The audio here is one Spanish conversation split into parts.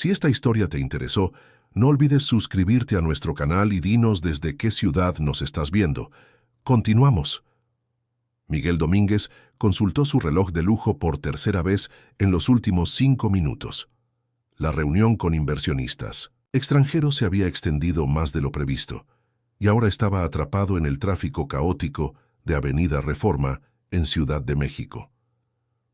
Si esta historia te interesó, no olvides suscribirte a nuestro canal y dinos desde qué ciudad nos estás viendo. Continuamos. Miguel Domínguez consultó su reloj de lujo por tercera vez en los últimos 5 minutos. La reunión con inversionistas extranjeros se había extendido más de lo previsto, y ahora estaba atrapado en el tráfico caótico de Avenida Reforma en Ciudad de México.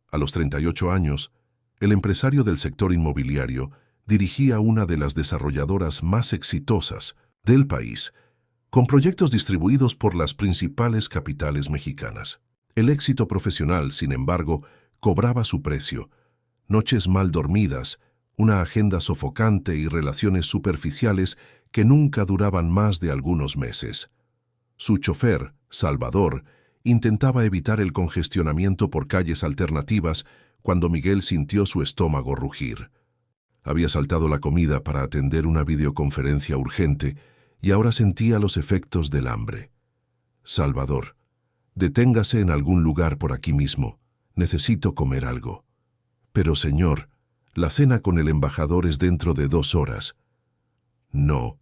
A los 38 años, el empresario del sector inmobiliario dirigía una de las desarrolladoras más exitosas del país, con proyectos distribuidos por las principales capitales mexicanas. El éxito profesional, sin embargo, cobraba su precio. Noches mal dormidas, una agenda sofocante y relaciones superficiales que nunca duraban más de algunos meses. Su chofer, Salvador, intentaba evitar el congestionamiento por calles alternativas cuando Miguel sintió su estómago rugir. Había saltado la comida para atender una videoconferencia urgente y ahora sentía los efectos del hambre. Salvador, deténgase en algún lugar por aquí mismo. Necesito comer algo. Pero, señor, la cena con el embajador es dentro de 2 horas. No.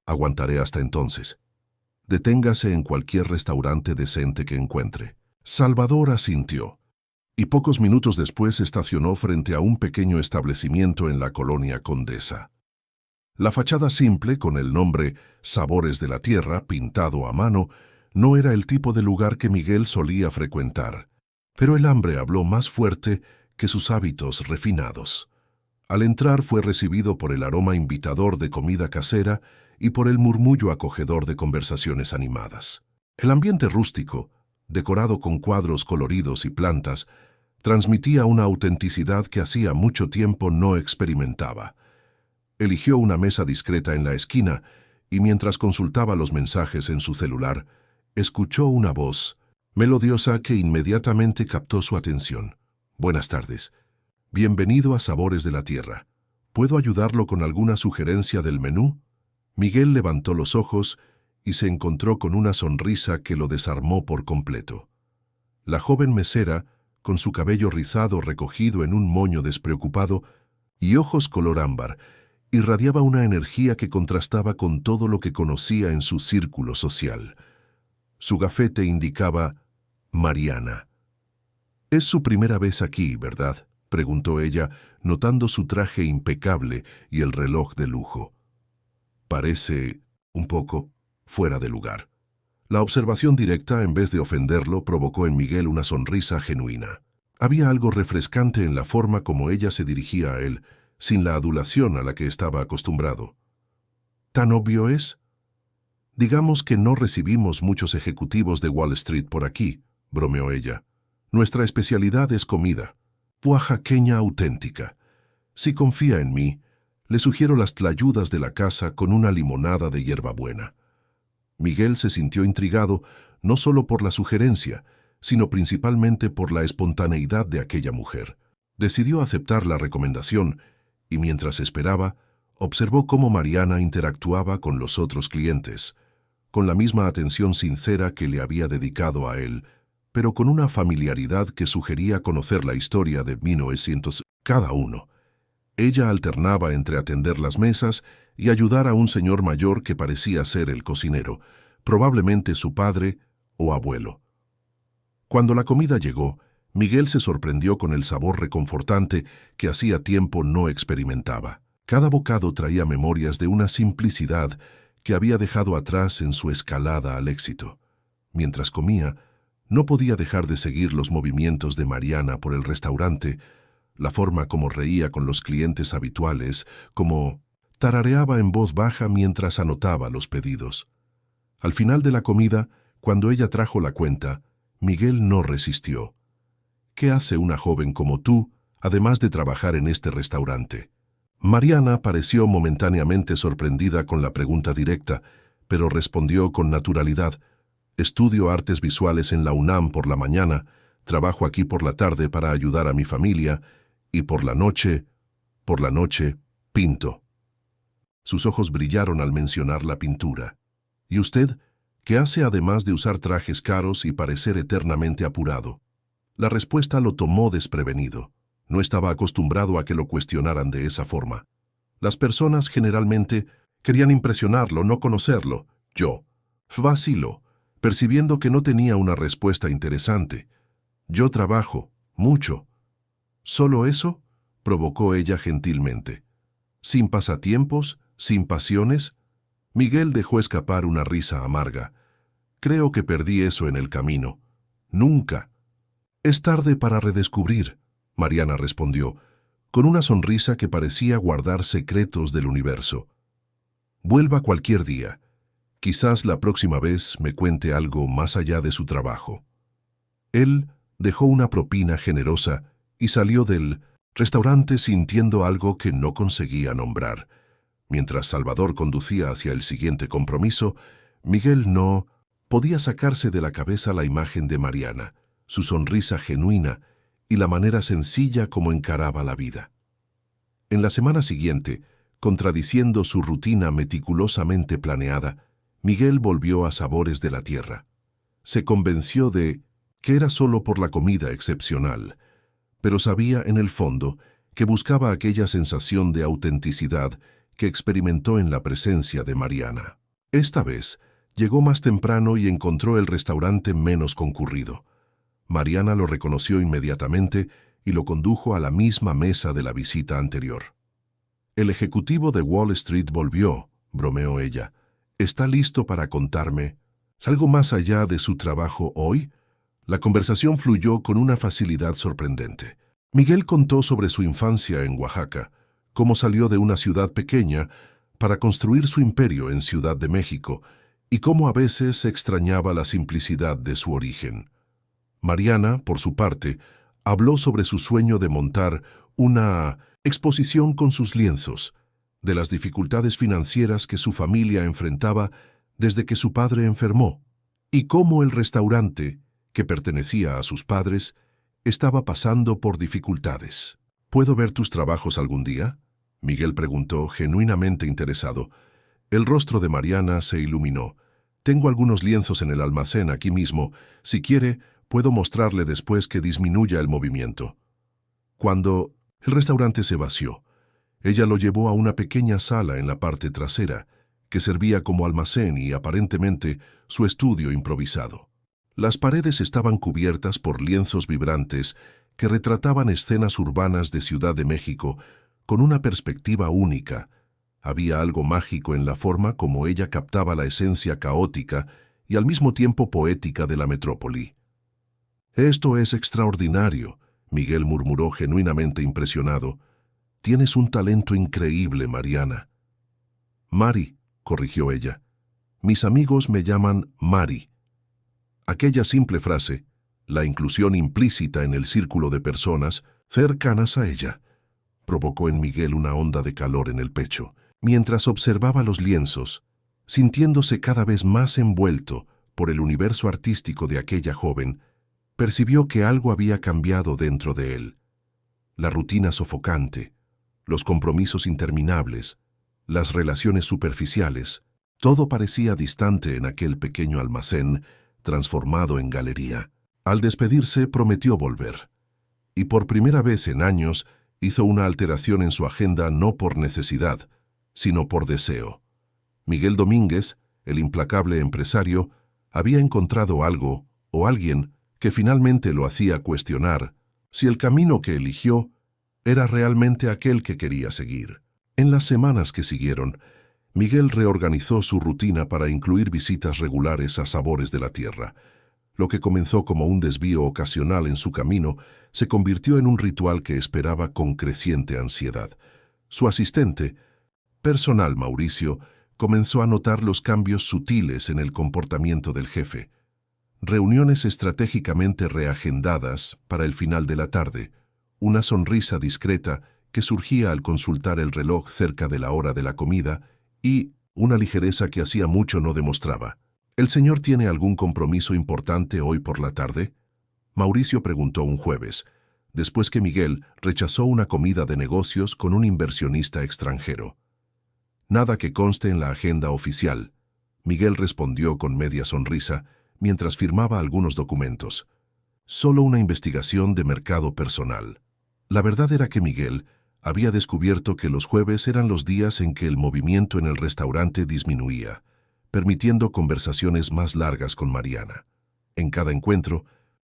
Aguantaré hasta entonces. Deténgase en cualquier restaurante decente que encuentre. Salvador asintió, y pocos minutos después estacionó frente a un pequeño establecimiento en la colonia Condesa. La fachada simple, con el nombre Sabores de la Tierra pintado a mano, no era el tipo de lugar que Miguel solía frecuentar, pero el hambre habló más fuerte que sus hábitos refinados. Al entrar fue recibido por el aroma invitador de comida casera y por el murmullo acogedor de conversaciones animadas. El ambiente rústico, decorado con cuadros coloridos y plantas, transmitía una autenticidad que hacía mucho tiempo no experimentaba. Eligió una mesa discreta en la esquina y mientras consultaba los mensajes en su celular, escuchó una voz melodiosa que inmediatamente captó su atención. Buenas tardes. Bienvenido a Sabores de la Tierra. ¿Puedo ayudarlo con alguna sugerencia del menú? Miguel levantó los ojos y se encontró con una sonrisa que lo desarmó por completo. La joven mesera, con su cabello rizado recogido en un moño despreocupado y ojos color ámbar, irradiaba una energía que contrastaba con todo lo que conocía en su círculo social. Su gafete indicaba Mariana. «Es su primera vez aquí, ¿verdad?», preguntó ella, notando su traje impecable y el reloj de lujo. Parece un poco fuera de lugar. La observación directa, en vez de ofenderlo, provocó en Miguel una sonrisa genuina. Había algo refrescante en la forma como ella se dirigía a él, sin la adulación a la que estaba acostumbrado. ¿Tan obvio es? Digamos que no recibimos muchos ejecutivos de Wall Street por aquí, bromeó ella. Nuestra especialidad es comida, oaxaqueña auténtica. Si confía en mí, le sugiero las tlayudas de la casa con una limonada de hierbabuena. Miguel se sintió intrigado no solo por la sugerencia, sino principalmente por la espontaneidad de aquella mujer. Decidió aceptar la recomendación y mientras esperaba, observó cómo Mariana interactuaba con los otros clientes, con la misma atención sincera que le había dedicado a él, pero con una familiaridad que sugería conocer la historia de 1900 cada uno. Ella alternaba entre atender las mesas y ayudar a un señor mayor que parecía ser el cocinero, probablemente su padre o abuelo. Cuando la comida llegó, Miguel se sorprendió con el sabor reconfortante que hacía tiempo no experimentaba. Cada bocado traía memorias de una simplicidad que había dejado atrás en su escalada al éxito. Mientras comía, no podía dejar de seguir los movimientos de Mariana por el restaurante, la forma como reía con los clientes habituales, como tarareaba en voz baja mientras anotaba los pedidos. Al final de la comida, cuando ella trajo la cuenta, Miguel no resistió. ¿Qué hace una joven como tú, además de trabajar en este restaurante? Mariana pareció momentáneamente sorprendida con la pregunta directa, pero respondió con naturalidad. Estudio artes visuales en la UNAM por la mañana, trabajo aquí por la tarde para ayudar a mi familia, y por la noche, pinto. Sus ojos brillaron al mencionar la pintura. ¿Y usted? ¿Qué hace además de usar trajes caros y parecer eternamente apurado? La respuesta lo tomó desprevenido. No estaba acostumbrado a que lo cuestionaran de esa forma. Las personas generalmente querían impresionarlo, no conocerlo. Yo vacilo, percibiendo que no tenía una respuesta interesante. Yo trabajo, mucho. ¿Solo eso?, provocó ella gentilmente. ¿Sin pasatiempos? ¿Sin pasiones? Miguel dejó escapar una risa amarga. Creo que perdí eso en el camino. Nunca. Es tarde para redescubrir, Mariana respondió, con una sonrisa que parecía guardar secretos del universo. Vuelva cualquier día. Quizás la próxima vez me cuente algo más allá de su trabajo. Él dejó una propina generosa y salió del restaurante sintiendo algo que no conseguía nombrar. Mientras Salvador conducía hacia el siguiente compromiso, Miguel no podía sacarse de la cabeza la imagen de Mariana, su sonrisa genuina y la manera sencilla como encaraba la vida. En la semana siguiente, contradiciendo su rutina meticulosamente planeada, Miguel volvió a Sabores de la Tierra. Se convenció de que era solo por la comida excepcional, pero sabía en el fondo que buscaba aquella sensación de autenticidad que experimentó en la presencia de Mariana. Esta vez, llegó más temprano y encontró el restaurante menos concurrido. Mariana lo reconoció inmediatamente y lo condujo a la misma mesa de la visita anterior. «El ejecutivo de Wall Street volvió», bromeó ella. «¿Está listo para contarme algo más allá de su trabajo hoy?» La conversación fluyó con una facilidad sorprendente. Miguel contó sobre su infancia en Oaxaca, cómo salió de una ciudad pequeña para construir su imperio en Ciudad de México y cómo a veces extrañaba la simplicidad de su origen. Mariana, por su parte, habló sobre su sueño de montar una exposición con sus lienzos, de las dificultades financieras que su familia enfrentaba desde que su padre enfermó, y cómo el restaurante, que pertenecía a sus padres, estaba pasando por dificultades. «¿Puedo ver tus trabajos algún día?», Miguel preguntó, genuinamente interesado. El rostro de Mariana se iluminó. «Tengo algunos lienzos en el almacén aquí mismo. Si quiere, puedo mostrarle después que disminuya el movimiento». Cuando el restaurante se vació, ella lo llevó a una pequeña sala en la parte trasera, que servía como almacén y aparentemente su estudio improvisado. Las paredes estaban cubiertas por lienzos vibrantes que retrataban escenas urbanas de Ciudad de México con una perspectiva única. Había algo mágico en la forma como ella captaba la esencia caótica y al mismo tiempo poética de la metrópoli. «Esto es extraordinario», Miguel murmuró genuinamente impresionado. «Tienes un talento increíble, Mariana». «Mari», corrigió ella. «Mis amigos me llaman Mari». Aquella simple frase, la inclusión implícita en el círculo de personas cercanas a ella, provocó en Miguel una onda de calor en el pecho. Mientras observaba los lienzos, sintiéndose cada vez más envuelto por el universo artístico de aquella joven, percibió que algo había cambiado dentro de él. La rutina sofocante, los compromisos interminables, las relaciones superficiales, todo parecía distante en aquel pequeño almacén transformado en galería. Al despedirse, prometió volver. Y por primera vez en años, hizo una alteración en su agenda no por necesidad, sino por deseo. Miguel Domínguez, el implacable empresario, había encontrado algo o alguien que finalmente lo hacía cuestionar si el camino que eligió era realmente aquel que quería seguir. En las semanas que siguieron, Miguel reorganizó su rutina para incluir visitas regulares a Sabores de la Tierra. Lo que comenzó como un desvío ocasional en su camino se convirtió en un ritual que esperaba con creciente ansiedad. Su asistente personal, Mauricio, comenzó a notar los cambios sutiles en el comportamiento del jefe. Reuniones estratégicamente reagendadas para el final de la tarde, una sonrisa discreta que surgía al consultar el reloj cerca de la hora de la comida y una ligereza que hacía mucho no demostraba. «¿El señor tiene algún compromiso importante hoy por la tarde?», Mauricio preguntó un jueves, después que Miguel rechazó una comida de negocios con un inversionista extranjero. «Nada que conste en la agenda oficial», Miguel respondió con media sonrisa mientras firmaba algunos documentos. «Solo una investigación de mercado personal». La verdad era que Miguel había descubierto que los jueves eran los días en que el movimiento en el restaurante disminuía, permitiendo conversaciones más largas con Mariana. En cada encuentro,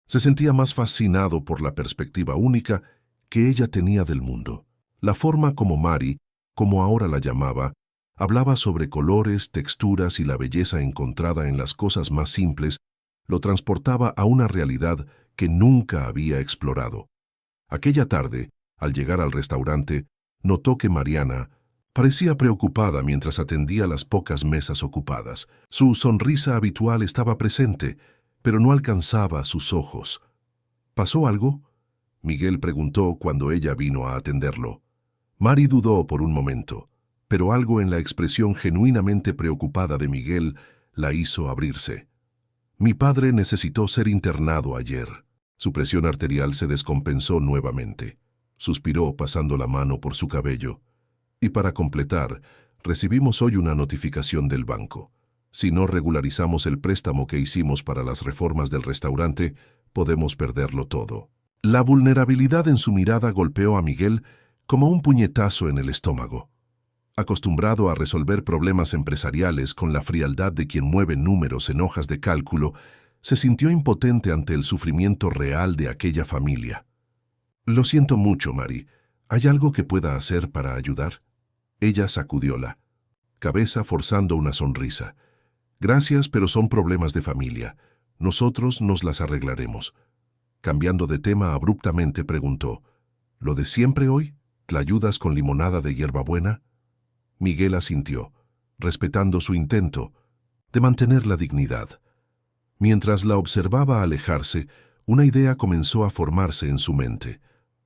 se sentía más fascinado por la perspectiva única que ella tenía del mundo. La forma como Mari, como ahora la llamaba, hablaba sobre colores, texturas y la belleza encontrada en las cosas más simples, lo transportaba a una realidad que nunca había explorado. Aquella tarde, al llegar al restaurante, notó que Mariana parecía preocupada mientras atendía las pocas mesas ocupadas. Su sonrisa habitual estaba presente, pero no alcanzaba sus ojos. ¿Pasó algo?, Miguel preguntó cuando ella vino a atenderlo. Mari dudó por un momento, pero algo en la expresión genuinamente preocupada de Miguel la hizo abrirse. Mi padre necesitó ser internado ayer. Su presión arterial se descompensó nuevamente. Suspiró pasando la mano por su cabello. Y para completar, recibimos hoy una notificación del banco. Si no regularizamos el préstamo que hicimos para las reformas del restaurante, podemos perderlo todo. La vulnerabilidad en su mirada golpeó a Miguel como un puñetazo en el estómago. Acostumbrado a resolver problemas empresariales con la frialdad de quien mueve números en hojas de cálculo, se sintió impotente ante el sufrimiento real de aquella familia. Lo siento mucho, Mari. ¿Hay algo que pueda hacer para ayudar? Ella sacudió la cabeza forzando una sonrisa. Gracias, pero son problemas de familia. Nosotros nos las arreglaremos. Cambiando de tema abruptamente preguntó, ¿lo de siempre hoy? ¿La ayudas con limonada de hierbabuena? Miguel asintió, respetando su intento de mantener la dignidad. Mientras la observaba alejarse, una idea comenzó a formarse en su mente.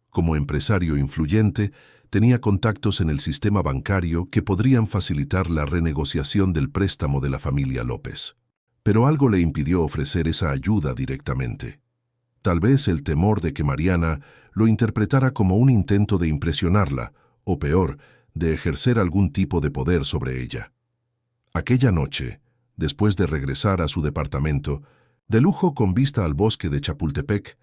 Como empresario influyente, tenía contactos en el sistema bancario que podrían facilitar la renegociación del préstamo de la familia López. Pero algo le impidió ofrecer esa ayuda directamente. Tal vez el temor de que Mariana lo interpretara como un intento de impresionarla, o peor, de ejercer algún tipo de poder sobre ella. Aquella noche, después de regresar a su departamento, de lujo con vista al bosque de Chapultepec,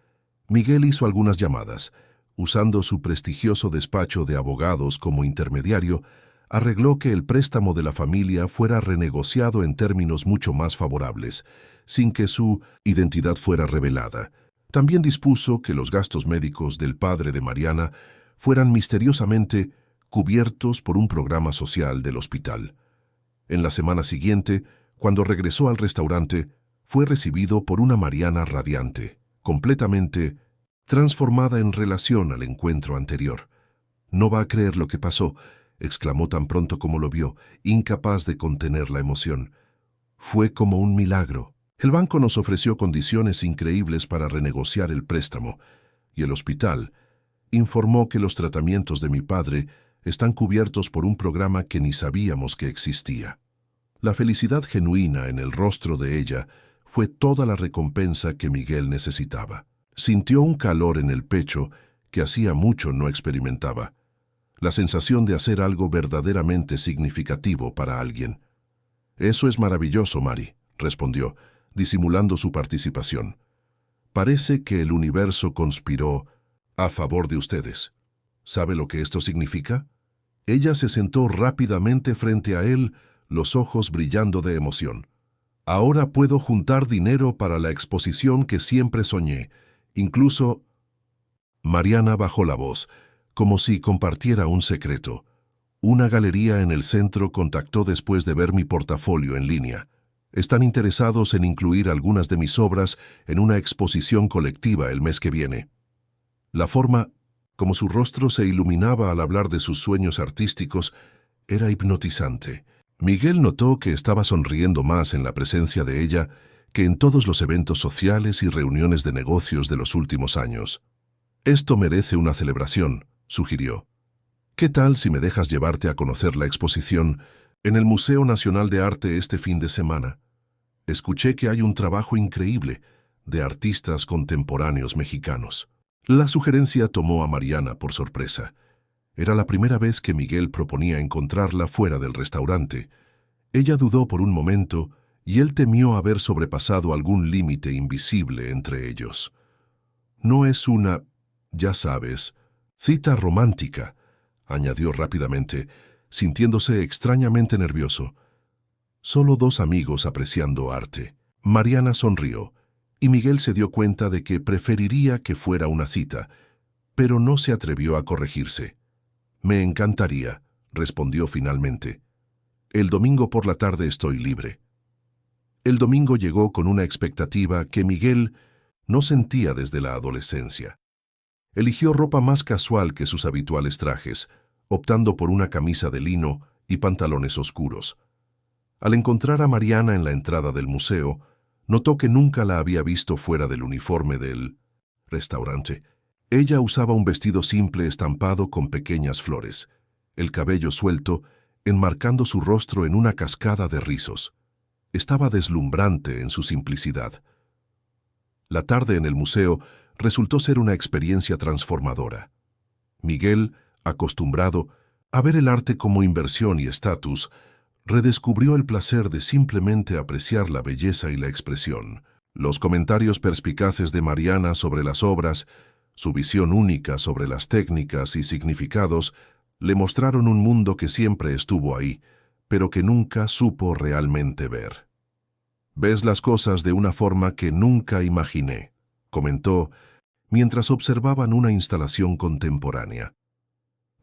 Miguel hizo algunas llamadas. Usando su prestigioso despacho de abogados como intermediario, arregló que el préstamo de la familia fuera renegociado en términos mucho más favorables, sin que su identidad fuera revelada. También dispuso que los gastos médicos del padre de Mariana fueran misteriosamente cubiertos por un programa social del hospital. En la semana siguiente, cuando regresó al restaurante, fue recibido por una Mariana radiante, completamente transformada en relación al encuentro anterior. «No va a creer lo que pasó», exclamó tan pronto como lo vio, incapaz de contener la emoción. «Fue como un milagro. El banco nos ofreció condiciones increíbles para renegociar el préstamo, y el hospital informó que los tratamientos de mi padre están cubiertos por un programa que ni sabíamos que existía». La felicidad genuina en el rostro de ella fue toda la recompensa que Miguel necesitaba. Sintió un calor en el pecho que hacía mucho no experimentaba. La sensación de hacer algo verdaderamente significativo para alguien. «Eso es maravilloso, Mari», respondió, disimulando su participación. «Parece que el universo conspiró a favor de ustedes. ¿Sabe lo que esto significa?» Ella se sentó rápidamente frente a él, los ojos brillando de emoción. «Ahora puedo juntar dinero para la exposición que siempre soñé. Incluso...» Mariana bajó la voz, como si compartiera un secreto. «Una galería en el centro contactó después de ver mi portafolio en línea. Están interesados en incluir algunas de mis obras en una exposición colectiva el mes que viene». La forma como su rostro se iluminaba al hablar de sus sueños artísticos era hipnotizante. Miguel notó que estaba sonriendo más en la presencia de ella que en todos los eventos sociales y reuniones de negocios de los últimos años. «Esto merece una celebración», sugirió. «¿Qué tal si me dejas llevarte a conocer la exposición en el Museo Nacional de Arte este fin de semana? Escuché que hay un trabajo increíble de artistas contemporáneos mexicanos». La sugerencia tomó a Mariana por sorpresa. Era la primera vez que Miguel proponía encontrarla fuera del restaurante. Ella dudó por un momento y él temió haber sobrepasado algún límite invisible entre ellos. «No es una, ya sabes, cita romántica», añadió rápidamente, sintiéndose extrañamente nervioso. Solo dos amigos apreciando arte. Mariana sonrió, y Miguel se dio cuenta de que preferiría que fuera una cita, pero no se atrevió a corregirse. Me encantaría, respondió finalmente. El domingo por la tarde estoy libre. El domingo llegó con una expectativa que Miguel no sentía desde la adolescencia. Eligió ropa más casual que sus habituales trajes, optando por una camisa de lino y pantalones oscuros. Al encontrar a Mariana en la entrada del museo, notó que nunca la había visto fuera del uniforme del restaurante. Ella usaba un vestido simple estampado con pequeñas flores, el cabello suelto, enmarcando su rostro en una cascada de rizos. Estaba deslumbrante en su simplicidad. La tarde en el museo resultó ser una experiencia transformadora. Miguel, acostumbrado a ver el arte como inversión y estatus, redescubrió el placer de simplemente apreciar la belleza y la expresión. Los comentarios perspicaces de Mariana sobre las obras, su visión única sobre las técnicas y significados, le mostraron un mundo que siempre estuvo ahí, pero que nunca supo realmente ver. «Ves las cosas de una forma que nunca imaginé», comentó, mientras observaban una instalación contemporánea.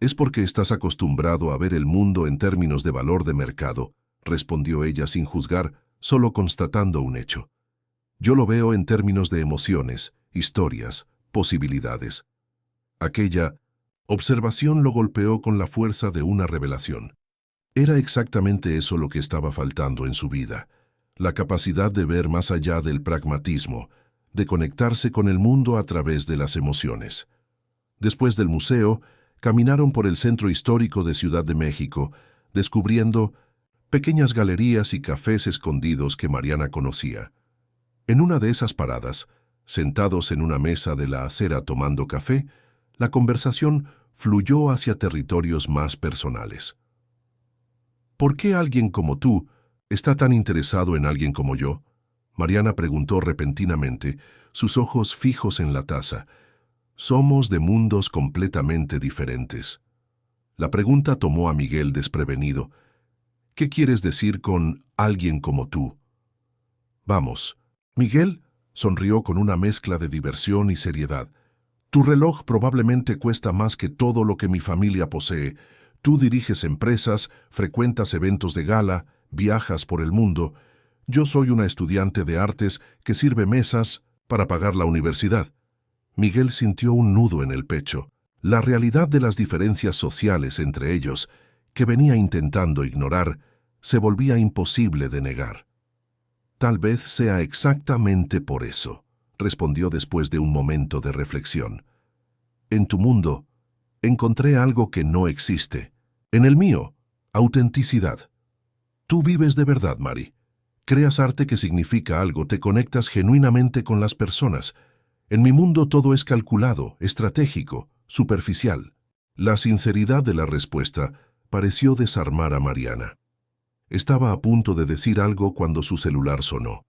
«Es porque estás acostumbrado a ver el mundo en términos de valor de mercado», respondió ella sin juzgar, solo constatando un hecho. «Yo lo veo en términos de emociones, historias, posibilidades». Aquella observación lo golpeó con la fuerza de una revelación. Era exactamente eso lo que estaba faltando en su vida, la capacidad de ver más allá del pragmatismo, de conectarse con el mundo a través de las emociones. Después del museo, caminaron por el centro histórico de Ciudad de México, descubriendo pequeñas galerías y cafés escondidos que Mariana conocía. En una de esas paradas, sentados en una mesa de la acera tomando café, la conversación fluyó hacia territorios más personales. «¿Por qué alguien como tú está tan interesado en alguien como yo?», Mariana preguntó repentinamente, sus ojos fijos en la taza. «Somos de mundos completamente diferentes». La pregunta tomó a Miguel desprevenido. «¿Qué quieres decir con alguien como tú?». «Vamos». Miguel sonrió con una mezcla de diversión y seriedad. «Tu reloj probablemente cuesta más que todo lo que mi familia posee. Tú diriges empresas, frecuentas eventos de gala, viajas por el mundo. Yo soy una estudiante de artes que sirve mesas para pagar la universidad». Miguel sintió un nudo en el pecho. La realidad de las diferencias sociales entre ellos, que venía intentando ignorar, se volvía imposible de negar. «Tal vez sea exactamente por eso», respondió después de un momento de reflexión. «En tu mundo, encontré algo que no existe. En el mío, autenticidad. Tú vives de verdad, Mari. Creas arte que significa algo, te conectas genuinamente con las personas. En mi mundo todo es calculado, estratégico, superficial». La sinceridad de la respuesta pareció desarmar a Mariana. Estaba a punto de decir algo cuando su celular sonó.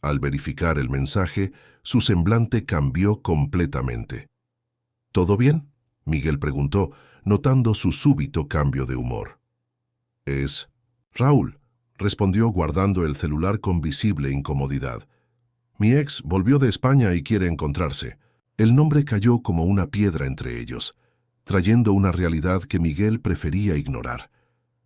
Al verificar el mensaje, su semblante cambió completamente. «¿Todo bien?», Miguel preguntó, notando su súbito cambio de humor. «Es Raúl», respondió guardando el celular con visible incomodidad. «Mi ex volvió de España y quiere encontrarse». El nombre cayó como una piedra entre ellos, trayendo una realidad que Miguel prefería ignorar.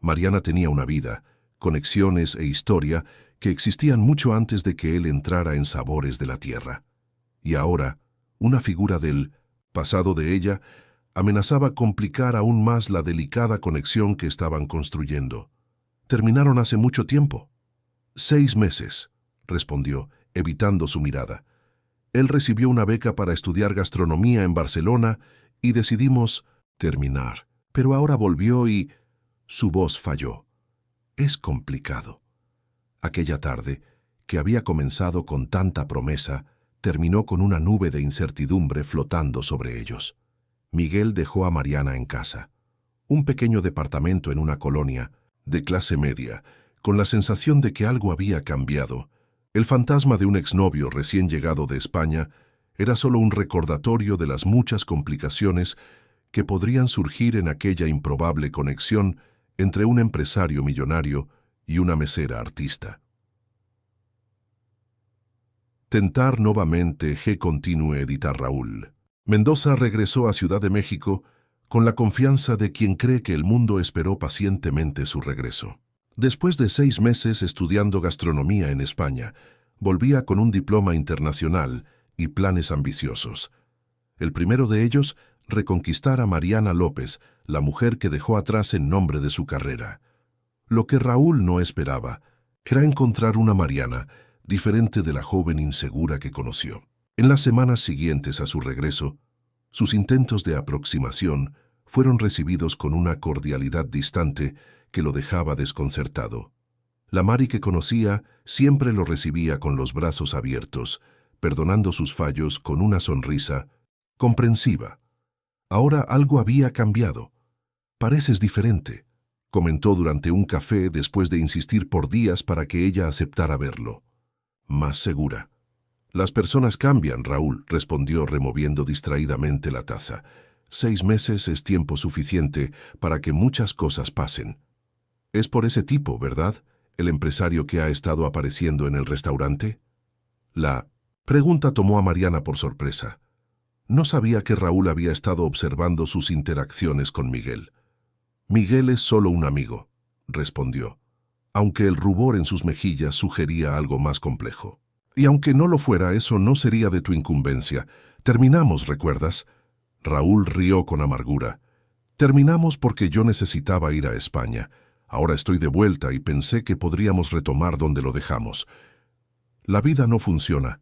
Mariana tenía una vida, conexiones e historia que existían mucho antes de que él entrara en Sabores de la Tierra. Y ahora, una figura del pasado de ella amenazaba complicar aún más la delicada conexión que estaban construyendo. «Terminaron hace mucho tiempo». «6 meses», respondió, evitando su mirada. «Él recibió una beca para estudiar gastronomía en Barcelona y decidimos terminar. Pero ahora volvió y...» Su voz falló. «Es complicado». Aquella tarde, que había comenzado con tanta promesa, terminó con una nube de incertidumbre flotando sobre ellos. Miguel dejó a Mariana en casa, un pequeño departamento en una colonia, de clase media, con la sensación de que algo había cambiado. El fantasma de un exnovio recién llegado de España era solo un recordatorio de las muchas complicaciones que podrían surgir en aquella improbable conexión entre un empresario millonario y una mesera artista. Tentar nuevamente G. Continue editar Raúl. Mendoza regresó a Ciudad de México con la confianza de quien cree que el mundo esperó pacientemente su regreso. Después de 6 meses estudiando gastronomía en España, volvía con un diploma internacional y planes ambiciosos. El primero de ellos, reconquistar a Mariana López, la mujer que dejó atrás en nombre de su carrera. Lo que Raúl no esperaba era encontrar una Mariana diferente de la joven insegura que conoció. En las semanas siguientes a su regreso, sus intentos de aproximación fueron recibidos con una cordialidad distante que lo dejaba desconcertado. La Mari que conocía siempre lo recibía con los brazos abiertos, perdonando sus fallos con una sonrisa comprensiva. Ahora algo había cambiado. «Pareces diferente», comentó durante un café después de insistir por días para que ella aceptara verlo. Más segura. «Las personas cambian, Raúl», respondió removiendo distraídamente la taza. 6 meses es tiempo suficiente para que muchas cosas pasen. Es por ese tipo, ¿verdad? El empresario que ha estado apareciendo en el restaurante. La pregunta tomó a Mariana por sorpresa. No sabía que Raúl había estado observando sus interacciones con Miguel. «Miguel es solo un amigo», respondió, aunque el rubor en sus mejillas sugería algo más complejo. «Y aunque no lo fuera, eso no sería de tu incumbencia. Terminamos, ¿recuerdas?» Raúl rió con amargura. «Terminamos porque yo necesitaba ir a España. Ahora estoy de vuelta y pensé que podríamos retomar donde lo dejamos. La vida no funciona».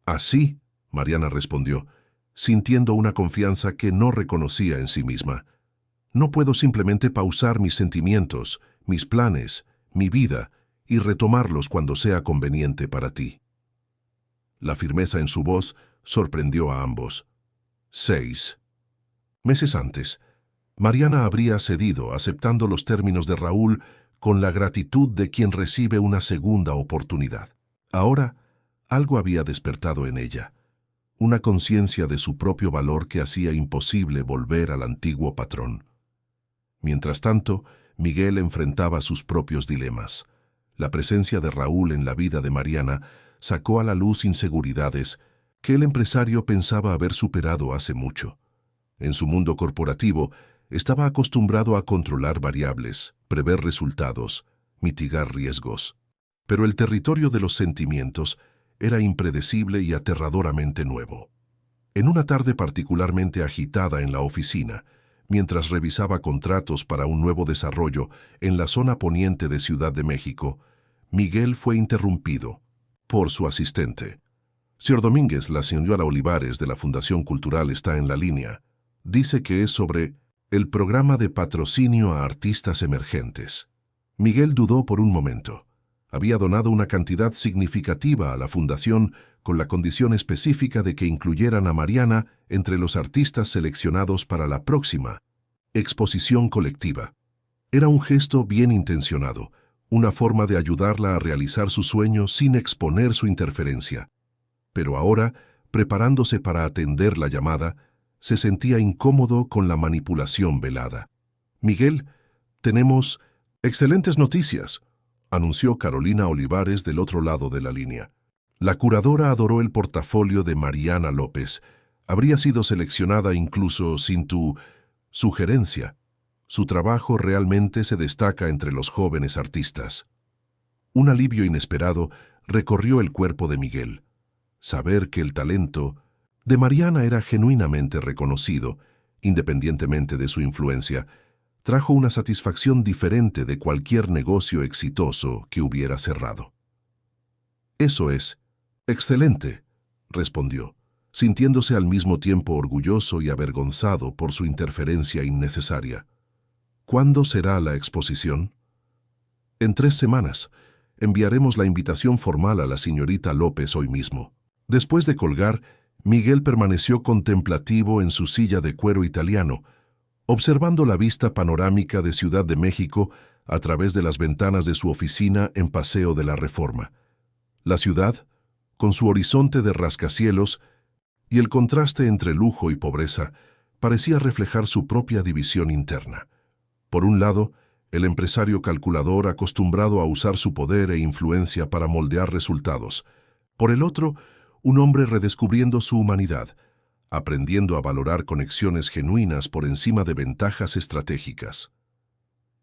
«Así», Mariana respondió, sintiendo una confianza que no reconocía en sí misma. «No puedo simplemente pausar mis sentimientos, mis planes, mi vida, y retomarlos cuando sea conveniente para ti». La firmeza en su voz sorprendió a ambos. 6 meses antes, Mariana habría cedido, aceptando los términos de Raúl con la gratitud de quien recibe una segunda oportunidad. Ahora, algo había despertado en ella, una conciencia de su propio valor que hacía imposible volver al antiguo patrón. Mientras tanto, Miguel enfrentaba sus propios dilemas. La presencia de Raúl en la vida de Mariana sacó a la luz inseguridades que el empresario pensaba haber superado hace mucho. En su mundo corporativo, estaba acostumbrado a controlar variables, prever resultados, mitigar riesgos. Pero el territorio de los sentimientos era impredecible y aterradoramente nuevo. En una tarde particularmente agitada en la oficina, mientras revisaba contratos para un nuevo desarrollo en la zona poniente de Ciudad de México, Miguel fue interrumpido por su asistente. «Señor Domínguez, la señora Olivares de la Fundación Cultural está en la línea. Dice que es sobre el programa de patrocinio a artistas emergentes». Miguel dudó por un momento. Había donado una cantidad significativa a la fundación con la condición específica de que incluyeran a Mariana entre los artistas seleccionados para la próxima exposición colectiva. Era un gesto bien intencionado, una forma de ayudarla a realizar su sueño sin exponer su interferencia. Pero ahora, preparándose para atender la llamada, se sentía incómodo con la manipulación velada. «Miguel, tenemos excelentes noticias», anunció Carolina Olivares del otro lado de la línea. La curadora adoró el portafolio de Mariana López. Habría sido seleccionada incluso sin tu sugerencia. Su trabajo realmente se destaca entre los jóvenes artistas. Un alivio inesperado recorrió el cuerpo de Miguel. Saber que el talento de Mariana era genuinamente reconocido, independientemente de su influencia, trajo una satisfacción diferente de cualquier negocio exitoso que hubiera cerrado. «Eso es excelente», respondió, sintiéndose al mismo tiempo orgulloso y avergonzado por su interferencia innecesaria. «¿Cuándo será la exposición?» «En 3 semanas. Enviaremos la invitación formal a la señorita López hoy mismo». Después de colgar, Miguel permaneció contemplativo en su silla de cuero italiano, observando la vista panorámica de Ciudad de México a través de las ventanas de su oficina en Paseo de la Reforma. La ciudad, con su horizonte de rascacielos y el contraste entre lujo y pobreza, parecía reflejar su propia división interna. Por un lado, el empresario calculador acostumbrado a usar su poder e influencia para moldear resultados. Por el otro, un hombre redescubriendo su humanidad, aprendiendo a valorar conexiones genuinas por encima de ventajas estratégicas.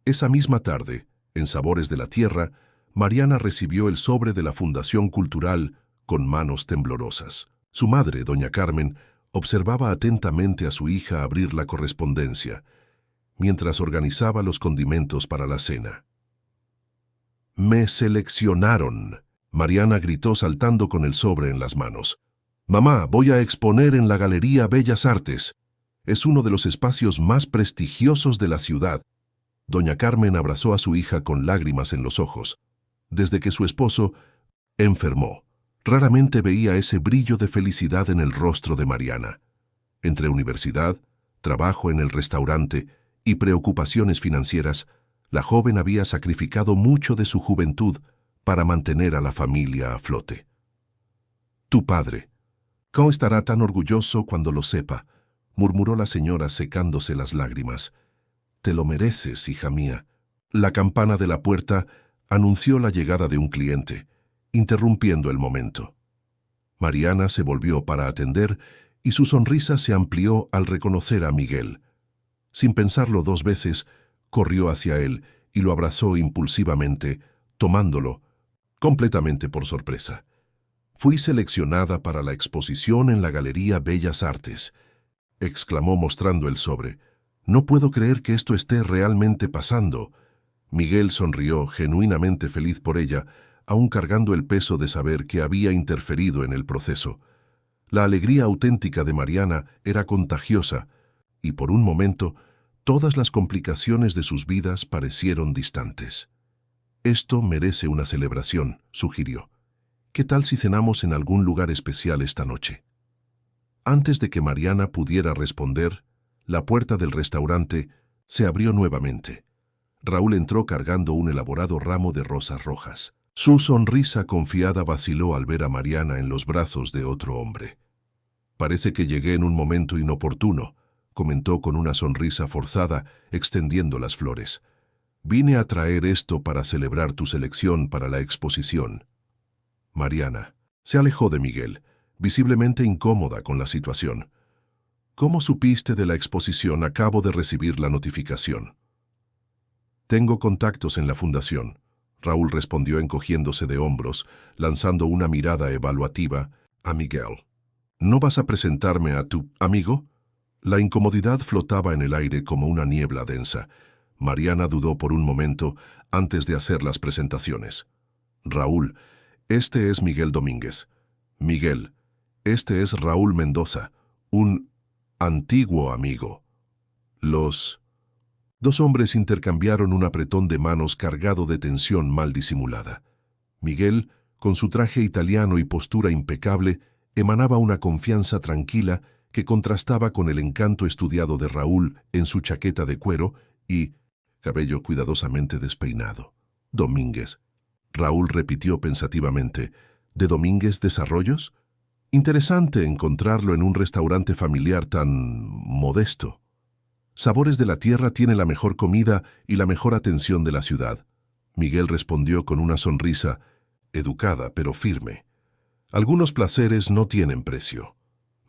Esa misma tarde, en Sabores de la Tierra, Mariana recibió el sobre de la Fundación Cultural con manos temblorosas. Su madre, doña Carmen, observaba atentamente a su hija abrir la correspondencia, mientras organizaba los condimentos para la cena. «Me seleccionaron», Mariana gritó saltando con el sobre en las manos. «Mamá, voy a exponer en la Galería Bellas Artes. Es uno de los espacios más prestigiosos de la ciudad». Doña Carmen abrazó a su hija con lágrimas en los ojos. Desde que su esposo enfermó, raramente veía ese brillo de felicidad en el rostro de Mariana. Entre universidad, trabajo en el restaurante y preocupaciones financieras, la joven había sacrificado mucho de su juventud para mantener a la familia a flote. «Tu padre, ¿cómo estará tan orgulloso cuando lo sepa?», murmuró la señora secándose las lágrimas. «Te lo mereces, hija mía». La campana de la puerta anunció la llegada de un cliente, interrumpiendo el momento. Mariana se volvió para atender y su sonrisa se amplió al reconocer a Miguel. Sin pensarlo dos veces, corrió hacia él y lo abrazó impulsivamente, tomándolo completamente por sorpresa. «Fui seleccionada para la exposición en la Galería Bellas Artes», exclamó mostrando el sobre. «No puedo creer que esto esté realmente pasando». Miguel sonrió, genuinamente feliz por ella, aún cargando el peso de saber que había interferido en el proceso. La alegría auténtica de Mariana era contagiosa, y por un momento, todas las complicaciones de sus vidas parecieron distantes. «Esto merece una celebración», sugirió. «¿Qué tal si cenamos en algún lugar especial esta noche?». Antes de que Mariana pudiera responder, la puerta del restaurante se abrió nuevamente. Raúl entró cargando un elaborado ramo de rosas rojas. Su sonrisa confiada vaciló al ver a Mariana en los brazos de otro hombre. «Parece que llegué en un momento inoportuno», comentó con una sonrisa forzada, extendiendo las flores. «Vine a traer esto para celebrar tu selección para la exposición». Mariana se alejó de Miguel, visiblemente incómoda con la situación. «¿Cómo supiste de la exposición? Acabo de recibir la notificación». «Tengo contactos en la fundación», Raúl respondió encogiéndose de hombros, lanzando una mirada evaluativa a Miguel. «¿No vas a presentarme a tu amigo?». La incomodidad flotaba en el aire como una niebla densa. Mariana dudó por un momento antes de hacer las presentaciones. «Raúl, este es Miguel Domínguez». «Miguel, este es Raúl Mendoza, un antiguo amigo». Los dos hombres intercambiaron un apretón de manos cargado de tensión mal disimulada. Miguel, con su traje italiano y postura impecable, emanaba una confianza tranquila que contrastaba con el encanto estudiado de Raúl en su chaqueta de cuero y cabello cuidadosamente despeinado. «Domínguez», Raúl repitió pensativamente. «¿De Domínguez Desarrollos? Interesante encontrarlo en un restaurante familiar tan modesto». «Sabores de la Tierra tiene la mejor comida y la mejor atención de la ciudad», Miguel respondió con una sonrisa, educada pero firme. «Algunos placeres no tienen precio».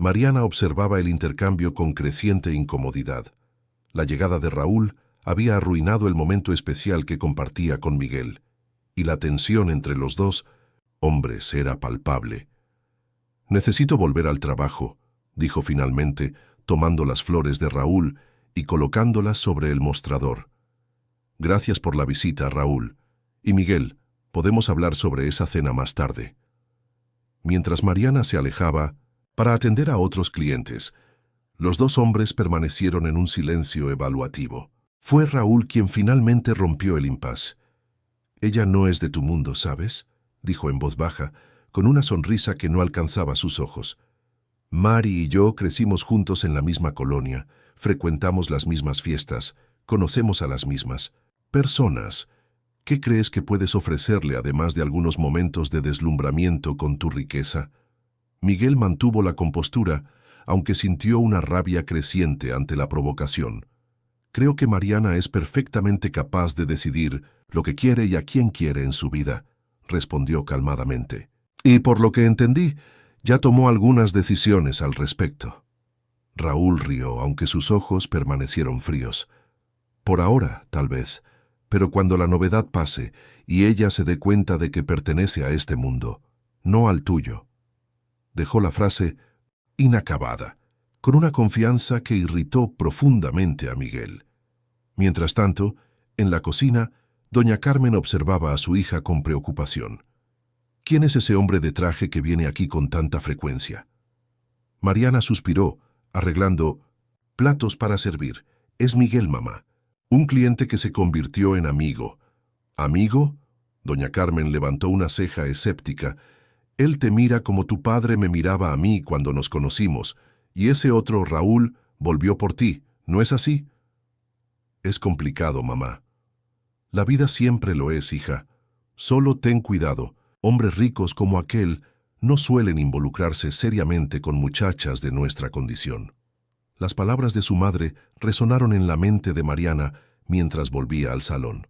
Mariana observaba el intercambio con creciente incomodidad. La llegada de Raúl había arruinado el momento especial que compartía con Miguel, y la tensión entre los dos hombres era palpable. «Necesito volver al trabajo», dijo finalmente, tomando las flores de Raúl y colocándolas sobre el mostrador. «Gracias por la visita, Raúl. Y Miguel, podemos hablar sobre esa cena más tarde». Mientras Mariana se alejaba para atender a otros clientes, los dos hombres permanecieron en un silencio evaluativo. Fue Raúl quien finalmente rompió el impas. «Ella no es de tu mundo, ¿sabes?», dijo en voz baja, con una sonrisa que no alcanzaba sus ojos. «Mari y yo crecimos juntos en la misma colonia, frecuentamos las mismas fiestas, conocemos a las mismas personas. ¿Qué crees que puedes ofrecerle además de algunos momentos de deslumbramiento con tu riqueza?». Miguel mantuvo la compostura, aunque sintió una rabia creciente ante la provocación. Creo que Mariana es perfectamente capaz de decidir lo que quiere y a quién quiere en su vida, respondió calmadamente. Y por lo que entendí, ya tomó algunas decisiones al respecto. Raúl rió, aunque sus ojos permanecieron fríos. Por ahora, tal vez, pero cuando la novedad pase y ella se dé cuenta de que pertenece a este mundo, no al tuyo. Dejó la frase inacabada, con una confianza que irritó profundamente a Miguel. Mientras tanto, en la cocina, doña Carmen observaba a su hija con preocupación. ¿Quién es ese hombre de traje que viene aquí con tanta frecuencia? Mariana suspiró, arreglando platos para servir. Es Miguel, mamá. Un cliente que se convirtió en amigo. ¿Amigo? Doña Carmen levantó una ceja escéptica. Él te mira como tu padre me miraba a mí cuando nos conocimos, y ese otro, Raúl, volvió por ti, ¿no es así? Es complicado, mamá. La vida siempre lo es, hija. Solo ten cuidado. Hombres ricos como aquel no suelen involucrarse seriamente con muchachas de nuestra condición. Las palabras de su madre resonaron en la mente de Mariana mientras volvía al salón.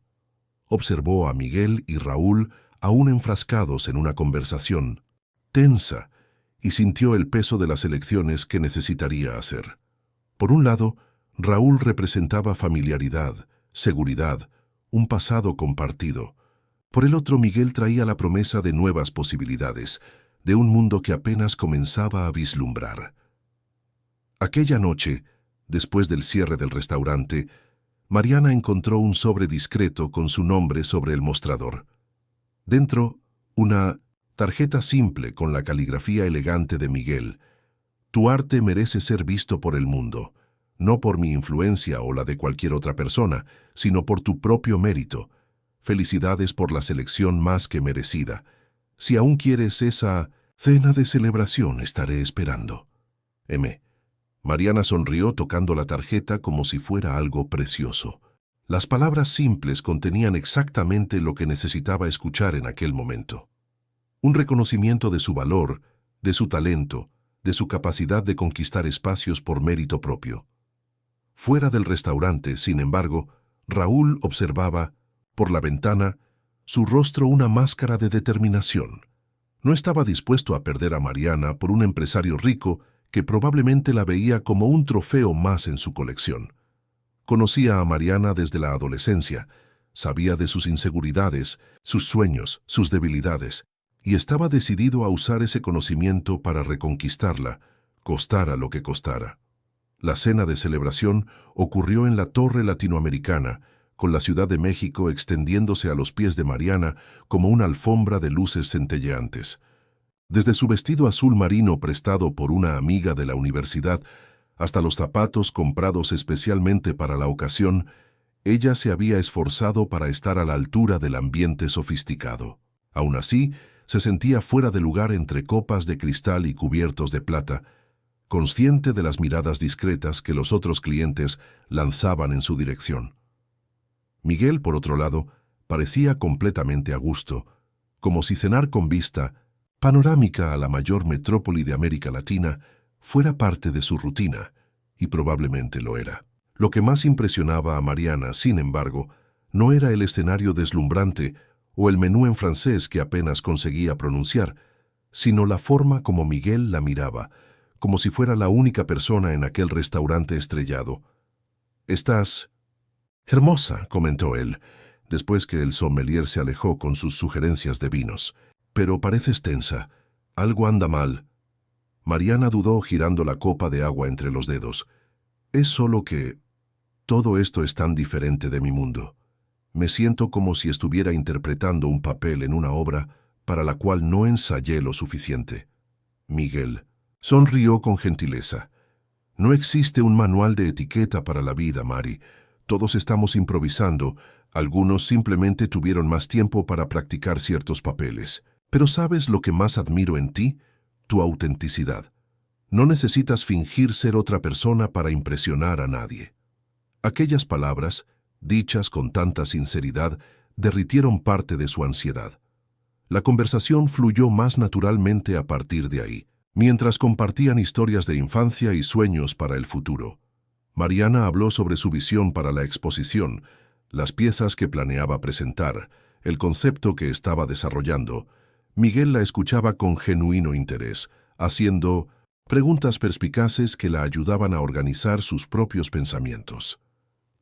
Observó a Miguel y Raúl aún enfrascados en una conversación tensa y sintió el peso de las elecciones que necesitaría hacer. Por un lado, Raúl representaba familiaridad, seguridad, un pasado compartido. Por el otro, Miguel traía la promesa de nuevas posibilidades, de un mundo que apenas comenzaba a vislumbrar. Aquella noche, después del cierre del restaurante, Mariana encontró un sobre discreto con su nombre sobre el mostrador. Dentro, una tarjeta simple con la caligrafía elegante de Miguel. Tu arte merece ser visto por el mundo, no por mi influencia o la de cualquier otra persona, sino por tu propio mérito. Felicidades por la selección más que merecida. Si aún quieres esa cena de celebración, estaré esperando. M. Mariana sonrió tocando la tarjeta como si fuera algo precioso. Las palabras simples contenían exactamente lo que necesitaba escuchar en aquel momento. Un reconocimiento de su valor, de su talento, de su capacidad de conquistar espacios por mérito propio. Fuera del restaurante, sin embargo, Raúl observaba, por la ventana, su rostro una máscara de determinación. No estaba dispuesto a perder a Mariana por un empresario rico que probablemente la veía como un trofeo más en su colección. Conocía a Mariana desde la adolescencia, sabía de sus inseguridades, sus sueños, sus debilidades, y estaba decidido a usar ese conocimiento para reconquistarla, costara lo que costara. La cena de celebración ocurrió en la Torre Latinoamericana, con la Ciudad de México extendiéndose a los pies de Mariana como una alfombra de luces centelleantes. Desde su vestido azul marino prestado por una amiga de la universidad hasta los zapatos comprados especialmente para la ocasión, ella se había esforzado para estar a la altura del ambiente sofisticado. Aún así, se sentía fuera de lugar entre copas de cristal y cubiertos de plata, consciente de las miradas discretas que los otros clientes lanzaban en su dirección. Miguel, por otro lado, parecía completamente a gusto, como si cenar con vista panorámica a la mayor metrópoli de América Latina fuera parte de su rutina, y probablemente lo era. Lo que más impresionaba a Mariana, sin embargo, no era el escenario deslumbrante o el menú en francés que apenas conseguía pronunciar, sino la forma como Miguel la miraba, como si fuera la única persona en aquel restaurante estrellado. «Estás hermosa», comentó él, después que el sommelier se alejó con sus sugerencias de vinos. «Pero pareces tensa. Algo anda mal». Mariana dudó girando la copa de agua entre los dedos. «Es solo que todo esto es tan diferente de mi mundo. Me siento como si estuviera interpretando un papel en una obra para la cual no ensayé lo suficiente». Miguel sonrió con gentileza. «No existe un manual de etiqueta para la vida, Mari. Todos estamos improvisando. Algunos simplemente tuvieron más tiempo para practicar ciertos papeles. Pero ¿sabes lo que más admiro en ti? Tu autenticidad. No necesitas fingir ser otra persona para impresionar a nadie». Aquellas palabras, dichas con tanta sinceridad, derritieron parte de su ansiedad. La conversación fluyó más naturalmente a partir de ahí. mientras compartían historias de infancia y sueños para el futuro. Mariana habló sobre su visión para la exposición, las piezas que planeaba presentar, el concepto que estaba desarrollando. Miguel la escuchaba con genuino interés, haciendo preguntas perspicaces que la ayudaban a organizar sus propios pensamientos.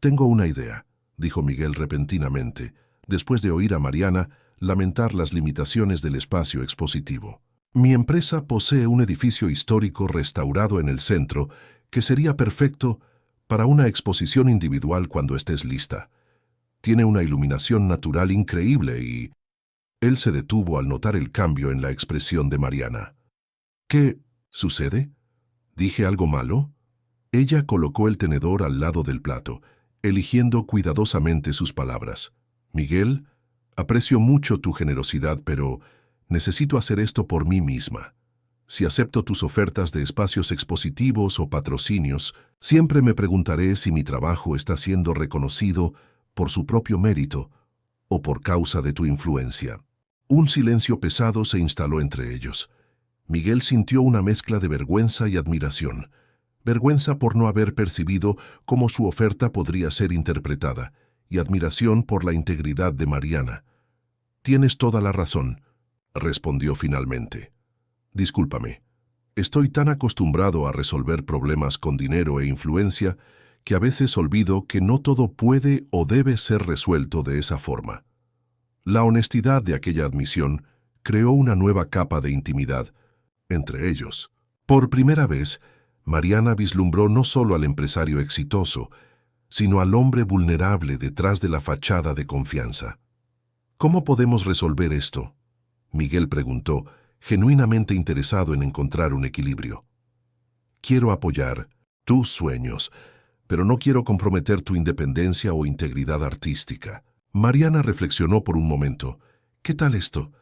«Tengo una idea», dijo Miguel repentinamente, después de oír a Mariana lamentar las limitaciones del espacio expositivo. «Mi empresa posee un edificio histórico restaurado en el centro que sería perfecto para una exposición individual cuando estés lista. Tiene una iluminación natural increíble y...» Él se detuvo al notar el cambio en la expresión de Mariana. «¿Qué sucede? ¿Dije algo malo?» Ella colocó el tenedor al lado del plato, eligiendo cuidadosamente sus palabras. «Miguel, aprecio mucho tu generosidad, pero necesito hacer esto por mí misma. Si acepto tus ofertas de espacios expositivos o patrocinios, siempre me preguntaré si mi trabajo está siendo reconocido por su propio mérito o por causa de tu influencia». Un silencio pesado se instaló entre ellos. Miguel sintió una mezcla de vergüenza y admiración. Vergüenza por no haber percibido cómo su oferta podría ser interpretada, y admiración por la integridad de Mariana. «Tienes toda la razón», respondió finalmente. «Discúlpame. Estoy tan acostumbrado a resolver problemas con dinero e influencia que a veces olvido que no todo puede o debe ser resuelto de esa forma». La honestidad de aquella admisión creó una nueva capa de intimidad entre ellos. Por primera vez, Mariana vislumbró no solo al empresario exitoso, sino al hombre vulnerable detrás de la fachada de confianza. «¿Cómo podemos resolver esto?», Miguel preguntó, genuinamente interesado en encontrar un equilibrio. «Quiero apoyar tus sueños, pero no quiero comprometer tu independencia o integridad artística». Mariana reflexionó por un momento. «¿Qué tal esto?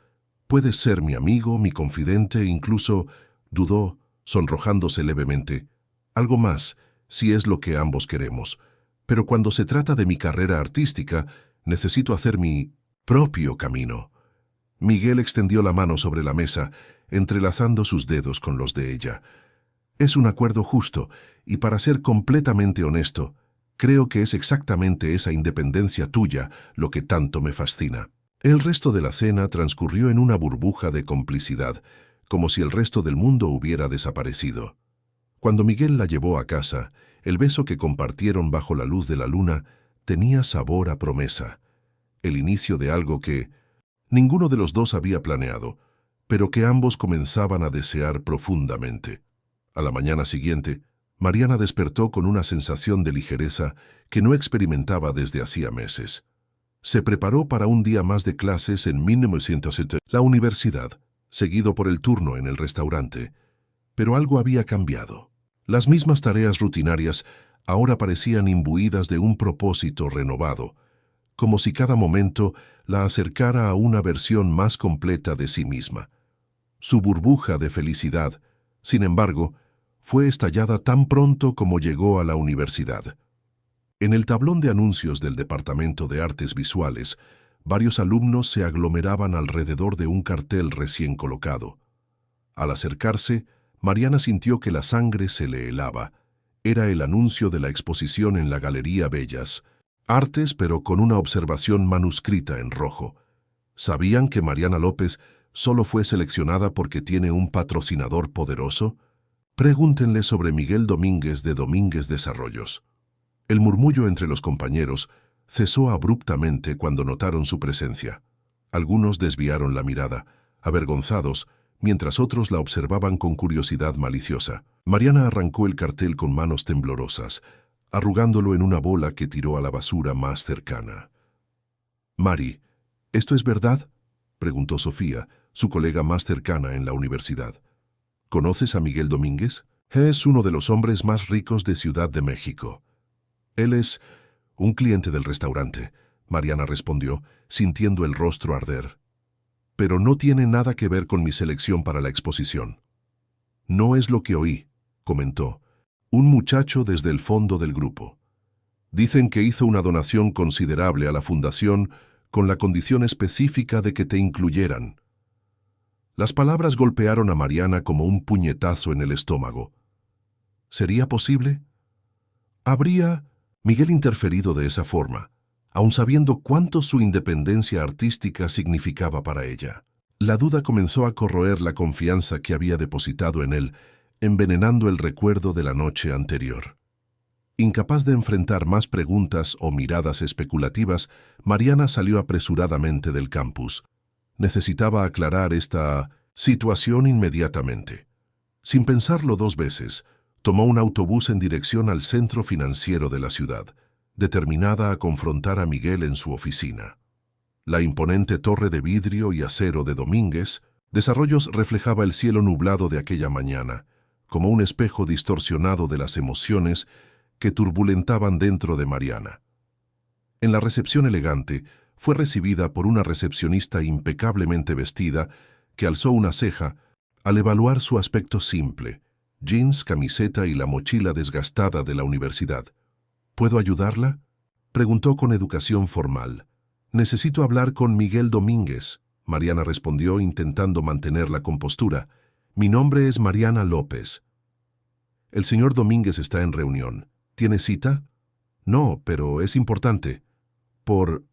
Puedes ser mi amigo, mi confidente, incluso...» dudó, sonrojándose levemente. «Algo más, si es lo que ambos queremos. Pero cuando se trata de mi carrera artística, necesito hacer mi propio camino». Miguel extendió la mano sobre la mesa, entrelazando sus dedos con los de ella. «Es un acuerdo justo, y para ser completamente honesto, creo que es exactamente esa independencia tuya lo que tanto me fascina». El resto de la cena transcurrió en una burbuja de complicidad, como si el resto del mundo hubiera desaparecido. Cuando Miguel la llevó a casa, el beso que compartieron bajo la luz de la luna tenía sabor a promesa, el inicio de algo que ninguno de los dos había planeado, pero que ambos comenzaban a desear profundamente. A la mañana siguiente, Mariana despertó con una sensación de ligereza que no experimentaba desde hacía meses. Se preparó para un día más de clases en 1970, la universidad, seguido por el turno en el restaurante. Pero algo había cambiado. Las mismas tareas rutinarias ahora parecían imbuidas de un propósito renovado, como si cada momento la acercara a una versión más completa de sí misma. Su burbuja de felicidad, sin embargo, fue estallada tan pronto como llegó a la universidad. En el tablón de anuncios del Departamento de Artes Visuales, varios alumnos se aglomeraban alrededor de un cartel recién colocado. Al acercarse, Mariana sintió que la sangre se le helaba. Era el anuncio de la exposición en la Galería Bellas Artes, pero con una observación manuscrita en rojo. ¿Sabían que Mariana López solo fue seleccionada porque tiene un patrocinador poderoso? Pregúntenle sobre Miguel Domínguez de Domínguez Desarrollos. El murmullo entre los compañeros cesó abruptamente cuando notaron su presencia. Algunos desviaron la mirada, avergonzados, mientras otros la observaban con curiosidad maliciosa. Mariana arrancó el cartel con manos temblorosas, arrugándolo en una bola que tiró a la basura más cercana. «Mari, ¿esto es verdad?», preguntó Sofía, su colega más cercana en la universidad. «¿Conoces a Miguel Domínguez? Es uno de los hombres más ricos de Ciudad de México». «Él es un cliente del restaurante», Mariana respondió, sintiendo el rostro arder. «Pero no tiene nada que ver con mi selección para la exposición». «No es lo que oí», comentó, un muchacho desde el fondo del grupo. «Dicen que hizo una donación considerable a la fundación con la condición específica de que te incluyeran». Las palabras golpearon a Mariana como un puñetazo en el estómago. ¿Sería posible? ¿Habría Miguel interferido de esa forma, aun sabiendo cuánto su independencia artística significaba para ella? La duda comenzó a corroer la confianza que había depositado en él, envenenando el recuerdo de la noche anterior. Incapaz de enfrentar más preguntas o miradas especulativas, Mariana salió apresuradamente del campus. Necesitaba aclarar esta situación inmediatamente. Sin pensarlo dos veces, tomó un autobús en dirección al centro financiero de la ciudad, determinada a confrontar a Miguel en su oficina. La imponente torre de vidrio y acero de Domínguez Desarrollos reflejaba el cielo nublado de aquella mañana, como un espejo distorsionado de las emociones que turbulentaban dentro de Mariana. En la recepción elegante, fue recibida por una recepcionista impecablemente vestida que alzó una ceja al evaluar su aspecto simple, jeans, camiseta y la mochila desgastada de la universidad. ¿Puedo ayudarla?, preguntó con educación formal. Necesito hablar con Miguel Domínguez, Mariana respondió intentando mantener la compostura. Mi nombre es Mariana López. El señor Domínguez está en reunión. ¿Tiene cita? No, pero es importante. Por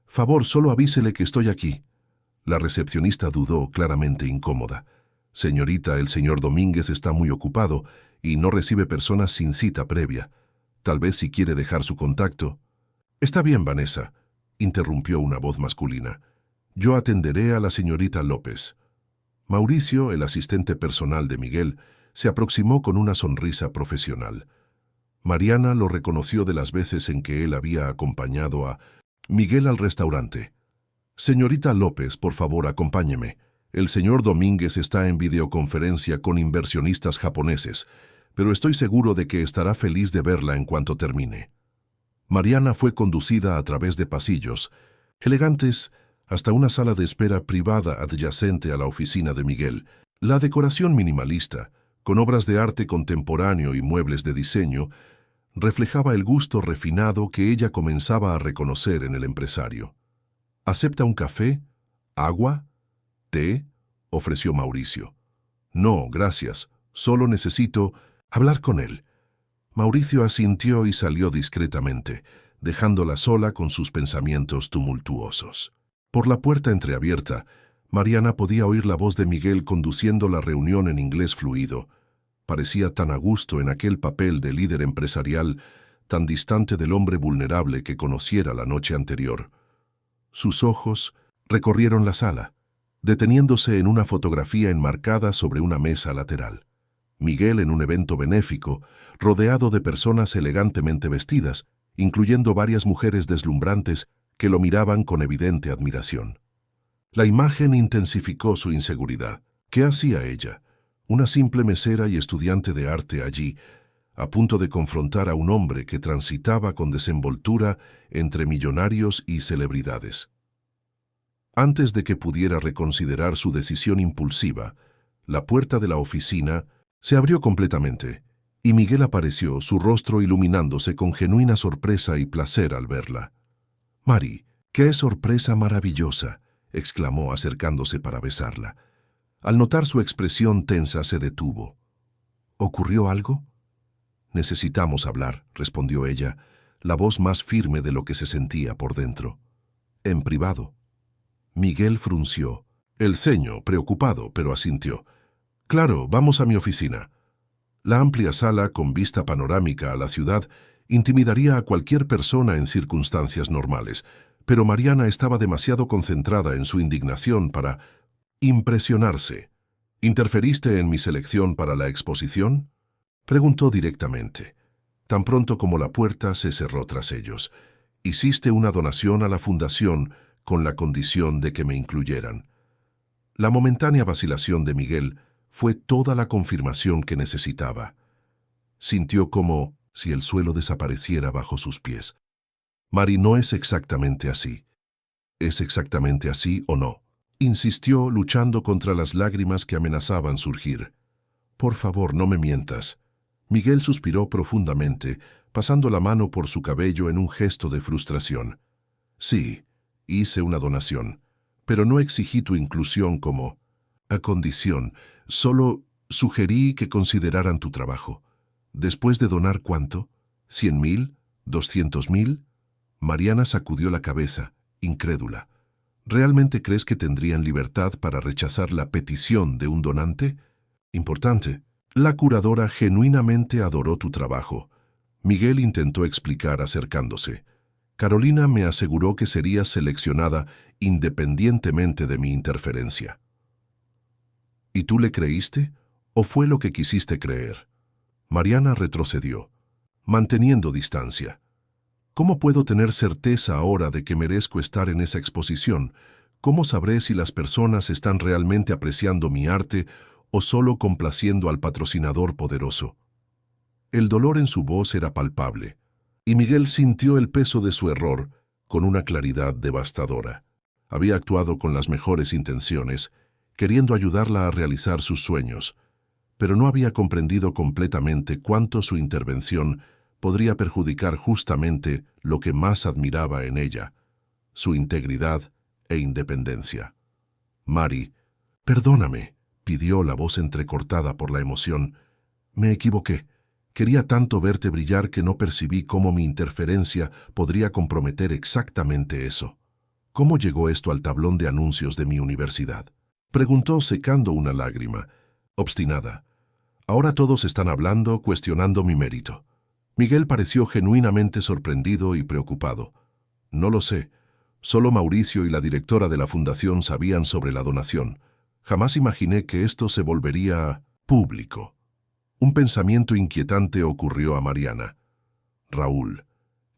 favor, solo avísele que estoy aquí. La recepcionista dudó, claramente incómoda. Señorita, el señor Domínguez está muy ocupado y no recibe personas sin cita previa. Tal vez si quiere dejar su contacto. Está bien, Vanessa, interrumpió una voz masculina. Yo atenderé a la señorita López. Mauricio, el asistente personal de Miguel, se aproximó con una sonrisa profesional. Mariana lo reconoció de las veces en que él había acompañado a Miguel al restaurante. Señorita López, por favor, acompáñeme. El señor Domínguez está en videoconferencia con inversionistas japoneses, pero estoy seguro de que estará feliz de verla en cuanto termine. Mariana fue conducida a través de pasillos elegantes hasta una sala de espera privada adyacente a la oficina de Miguel. La decoración minimalista, con obras de arte contemporáneo y muebles de diseño, reflejaba el gusto refinado que ella comenzaba a reconocer en el empresario. ¿Acepta un café? ¿Agua? ¿Té?, ofreció Mauricio. No, gracias. Solo necesito hablar con él. Mauricio asintió y salió discretamente, dejándola sola con sus pensamientos tumultuosos. Por la puerta entreabierta, Mariana podía oír la voz de Miguel conduciendo la reunión en inglés fluido. Parecía tan a gusto en aquel papel de líder empresarial, tan distante del hombre vulnerable que conociera la noche anterior. Sus ojos recorrieron la sala, deteniéndose en una fotografía enmarcada sobre una mesa lateral. Miguel en un evento benéfico, rodeado de personas elegantemente vestidas, incluyendo varias mujeres deslumbrantes que lo miraban con evidente admiración. La imagen intensificó su inseguridad. ¿Qué hacía ella, una simple mesera y estudiante de arte allí, a punto de confrontar a un hombre que transitaba con desenvoltura entre millonarios y celebridades? Antes de que pudiera reconsiderar su decisión impulsiva, la puerta de la oficina se abrió completamente, y Miguel apareció, su rostro iluminándose con genuina sorpresa y placer al verla. «Mari, qué sorpresa maravillosa», exclamó acercándose para besarla. Al notar su expresión tensa se detuvo. ¿Ocurrió algo? Necesitamos hablar, respondió ella, la voz más firme de lo que se sentía por dentro. En privado. Miguel frunció el ceño, preocupado, pero asintió. Claro, vamos a mi oficina. La amplia sala con vista panorámica a la ciudad intimidaría a cualquier persona en circunstancias normales, pero Mariana estaba demasiado concentrada en su indignación para impresionarse. ¿Interferiste en mi selección para la exposición?, preguntó directamente. Tan pronto como la puerta se cerró tras ellos. Hiciste una donación a la fundación con la condición de que me incluyeran. La momentánea vacilación de Miguel fue toda la confirmación que necesitaba. Sintió como si el suelo desapareciera bajo sus pies. Mari, no es exactamente así. ¿Es exactamente así o no?, insistió, luchando contra las lágrimas que amenazaban surgir. Por favor, no me mientas. Miguel suspiró profundamente, pasando la mano por su cabello en un gesto de frustración. Sí, hice una donación, pero no exigí tu inclusión como... a condición, solo sugerí que consideraran tu trabajo. Después de donar ¿cuánto? ¿100.000? ¿200.000? Mariana sacudió la cabeza, incrédula. ¿Realmente crees que tendrían libertad para rechazar la petición de un donante? Importante. La curadora genuinamente adoró tu trabajo. Miguel intentó explicar acercándose. Carolina me aseguró que serías seleccionada independientemente de mi interferencia. ¿Y tú le creíste? ¿O fue lo que quisiste creer? Mariana retrocedió, manteniendo distancia. ¿Cómo puedo tener certeza ahora de que merezco estar en esa exposición? ¿Cómo sabré si las personas están realmente apreciando mi arte o solo complaciendo al patrocinador poderoso? El dolor en su voz era palpable, y Miguel sintió el peso de su error con una claridad devastadora. Había actuado con las mejores intenciones, queriendo ayudarla a realizar sus sueños, pero no había comprendido completamente cuánto su intervención podría perjudicar justamente lo que más admiraba en ella, su integridad e independencia. Mari, perdóname, pidió la voz entrecortada por la emoción. Me equivoqué. Quería tanto verte brillar que no percibí cómo mi interferencia podría comprometer exactamente eso. ¿Cómo llegó esto al tablón de anuncios de mi universidad? Preguntó secando una lágrima, obstinada. Ahora todos están hablando, cuestionando mi mérito. Miguel pareció genuinamente sorprendido y preocupado. No lo sé. Solo Mauricio y la directora de la fundación sabían sobre la donación. Jamás imaginé que esto se volvería público. Un pensamiento inquietante ocurrió a Mariana. Raúl.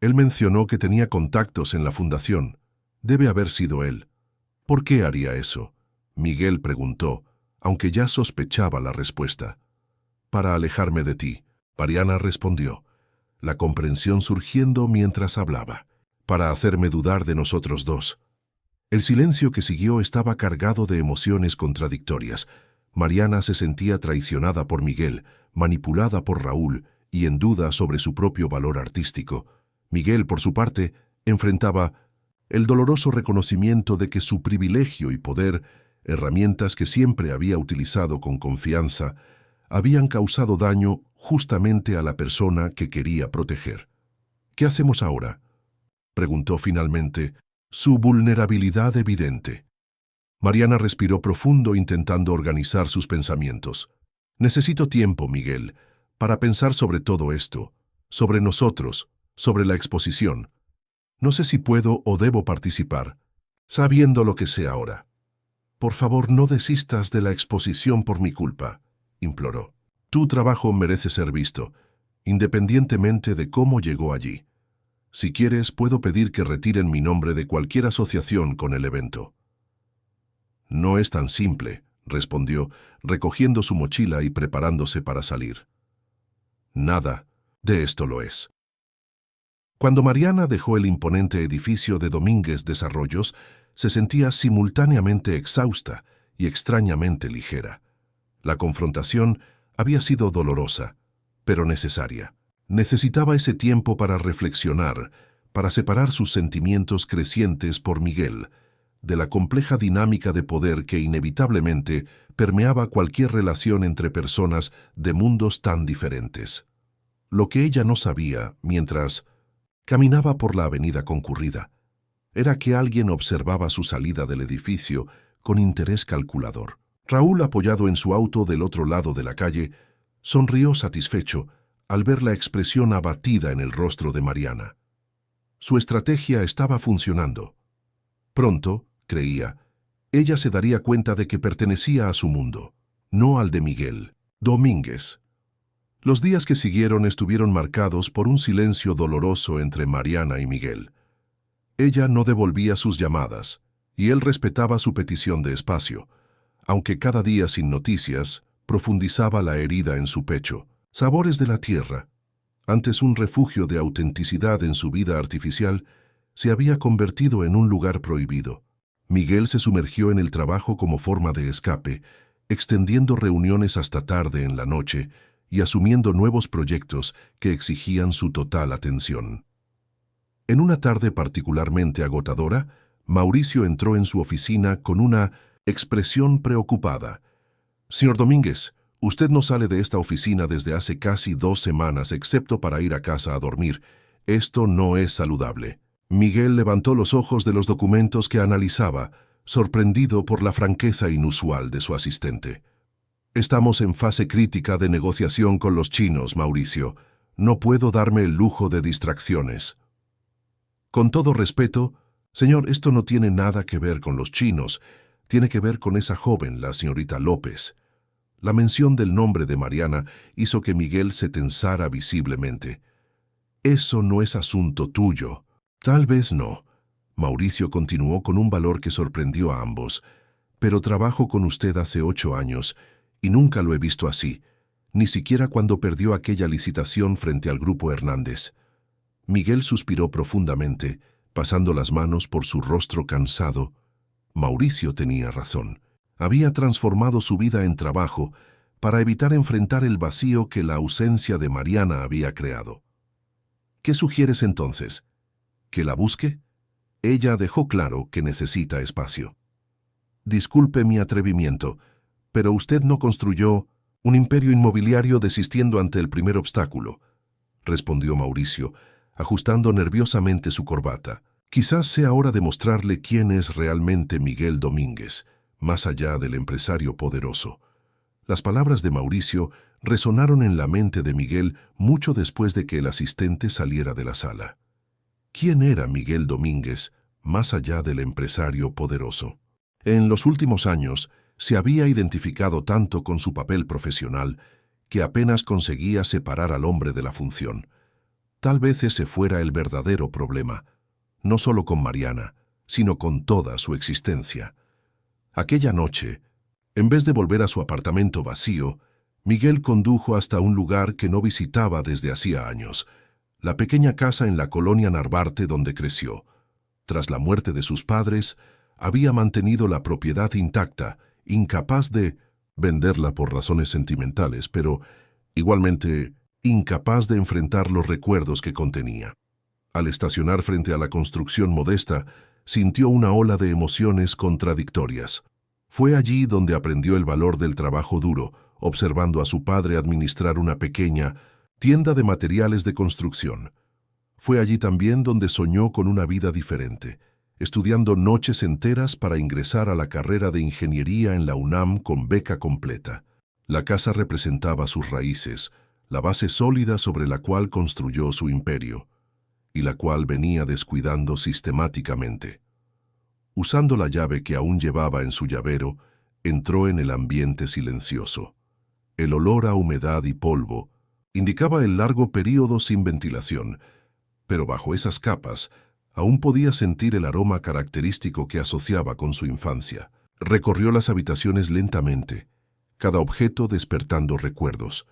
Él mencionó que tenía contactos en la fundación. Debe haber sido él. ¿Por qué haría eso? Miguel preguntó, aunque ya sospechaba la respuesta. Para alejarme de ti, Mariana respondió, la comprensión surgiendo mientras hablaba. Para hacerme dudar de nosotros dos. El silencio que siguió estaba cargado de emociones contradictorias. Mariana se sentía traicionada por Miguel, manipulada por Raúl y en duda sobre su propio valor artístico. Miguel, por su parte, enfrentaba el doloroso reconocimiento de que su privilegio y poder, herramientas que siempre había utilizado con confianza, habían causado daño justamente a la persona que quería proteger. ¿Qué hacemos ahora?, preguntó finalmente, su vulnerabilidad evidente. Mariana respiró profundo intentando organizar sus pensamientos. Necesito tiempo, Miguel, para pensar sobre todo esto, sobre nosotros, sobre la exposición. No sé si puedo o debo participar, sabiendo lo que sé ahora. Por favor, no desistas de la exposición por mi culpa, imploró. Tu trabajo merece ser visto, independientemente de cómo llegó allí. Si quieres, puedo pedir que retiren mi nombre de cualquier asociación con el evento. No es tan simple, respondió, recogiendo su mochila y preparándose para salir. Nada de esto lo es. Cuando Mariana dejó el imponente edificio de Domínguez Desarrollos, se sentía simultáneamente exhausta y extrañamente ligera. La confrontación había sido dolorosa, pero necesaria. Necesitaba ese tiempo para reflexionar, para separar sus sentimientos crecientes por Miguel, de la compleja dinámica de poder que inevitablemente permeaba cualquier relación entre personas de mundos tan diferentes. Lo que ella no sabía, mientras caminaba por la avenida concurrida, era que alguien observaba su salida del edificio con interés calculador. Raúl, apoyado en su auto del otro lado de la calle, sonrió satisfecho al ver la expresión abatida en el rostro de Mariana. Su estrategia estaba funcionando. Pronto, creía, ella se daría cuenta de que pertenecía a su mundo, no al de Miguel Domínguez. Los días que siguieron estuvieron marcados por un silencio doloroso entre Mariana y Miguel. Ella no devolvía sus llamadas, y él respetaba su petición de espacio, aunque cada día sin noticias profundizaba la herida en su pecho. Sabores de la tierra, antes un refugio de autenticidad en su vida artificial, se había convertido en un lugar prohibido. Miguel se sumergió en el trabajo como forma de escape, extendiendo reuniones hasta tarde en la noche y asumiendo nuevos proyectos que exigían su total atención. En una tarde particularmente agotadora, Mauricio entró en su oficina con una Expresión preocupada. Señor Domínguez, usted no sale de esta oficina desde hace casi 2 semanas, excepto para ir a casa a dormir. Esto no es saludable. Miguel levantó los ojos de los documentos que analizaba, sorprendido por la franqueza inusual de su asistente. Estamos en fase crítica de negociación con los chinos, Mauricio. No puedo darme el lujo de distracciones. Con todo respeto, señor, esto no tiene nada que ver con los chinos. Tiene que ver con esa joven, la señorita López. La mención del nombre de Mariana hizo que Miguel se tensara visiblemente. Eso no es asunto tuyo. Tal vez no. Mauricio continuó con un valor que sorprendió a ambos. Pero trabajo con usted hace 8 años y nunca lo he visto así, ni siquiera cuando perdió aquella licitación frente al Grupo Hernández. Miguel suspiró profundamente, pasando las manos por su rostro cansado. Mauricio tenía razón. Había transformado su vida en trabajo para evitar enfrentar el vacío que la ausencia de Mariana había creado. ¿Qué sugieres entonces? ¿Que la busque? Ella dejó claro que necesita espacio. Disculpe mi atrevimiento, pero usted no construyó un imperio inmobiliario desistiendo ante el primer obstáculo, respondió Mauricio, ajustando nerviosamente su corbata. Quizás sea hora de mostrarle quién es realmente Miguel Domínguez, más allá del empresario poderoso. Las palabras de Mauricio resonaron en la mente de Miguel mucho después de que el asistente saliera de la sala. ¿Quién era Miguel Domínguez, más allá del empresario poderoso? En los últimos años, se había identificado tanto con su papel profesional que apenas conseguía separar al hombre de la función. Tal vez ese fuera el verdadero problema, no solo con Mariana, sino con toda su existencia. Aquella noche, en vez de volver a su apartamento vacío, Miguel condujo hasta un lugar que no visitaba desde hacía años, la pequeña casa en la colonia Narvarte donde creció. Tras la muerte de sus padres, había mantenido la propiedad intacta, incapaz de venderla por razones sentimentales, pero igualmente incapaz de enfrentar los recuerdos que contenía. Al estacionar frente a la construcción modesta, sintió una ola de emociones contradictorias. Fue allí donde aprendió el valor del trabajo duro, observando a su padre administrar una pequeña tienda de materiales de construcción. Fue allí también donde soñó con una vida diferente, estudiando noches enteras para ingresar a la carrera de ingeniería en la UNAM con beca completa. La casa representaba sus raíces, la base sólida sobre la cual construyó su imperio, y la cual venía descuidando sistemáticamente. Usando la llave que aún llevaba en su llavero, entró en el ambiente silencioso. El olor a humedad y polvo indicaba el largo período sin ventilación, pero bajo esas capas aún podía sentir el aroma característico que asociaba con su infancia. Recorrió las habitaciones lentamente, cada objeto despertando recuerdos.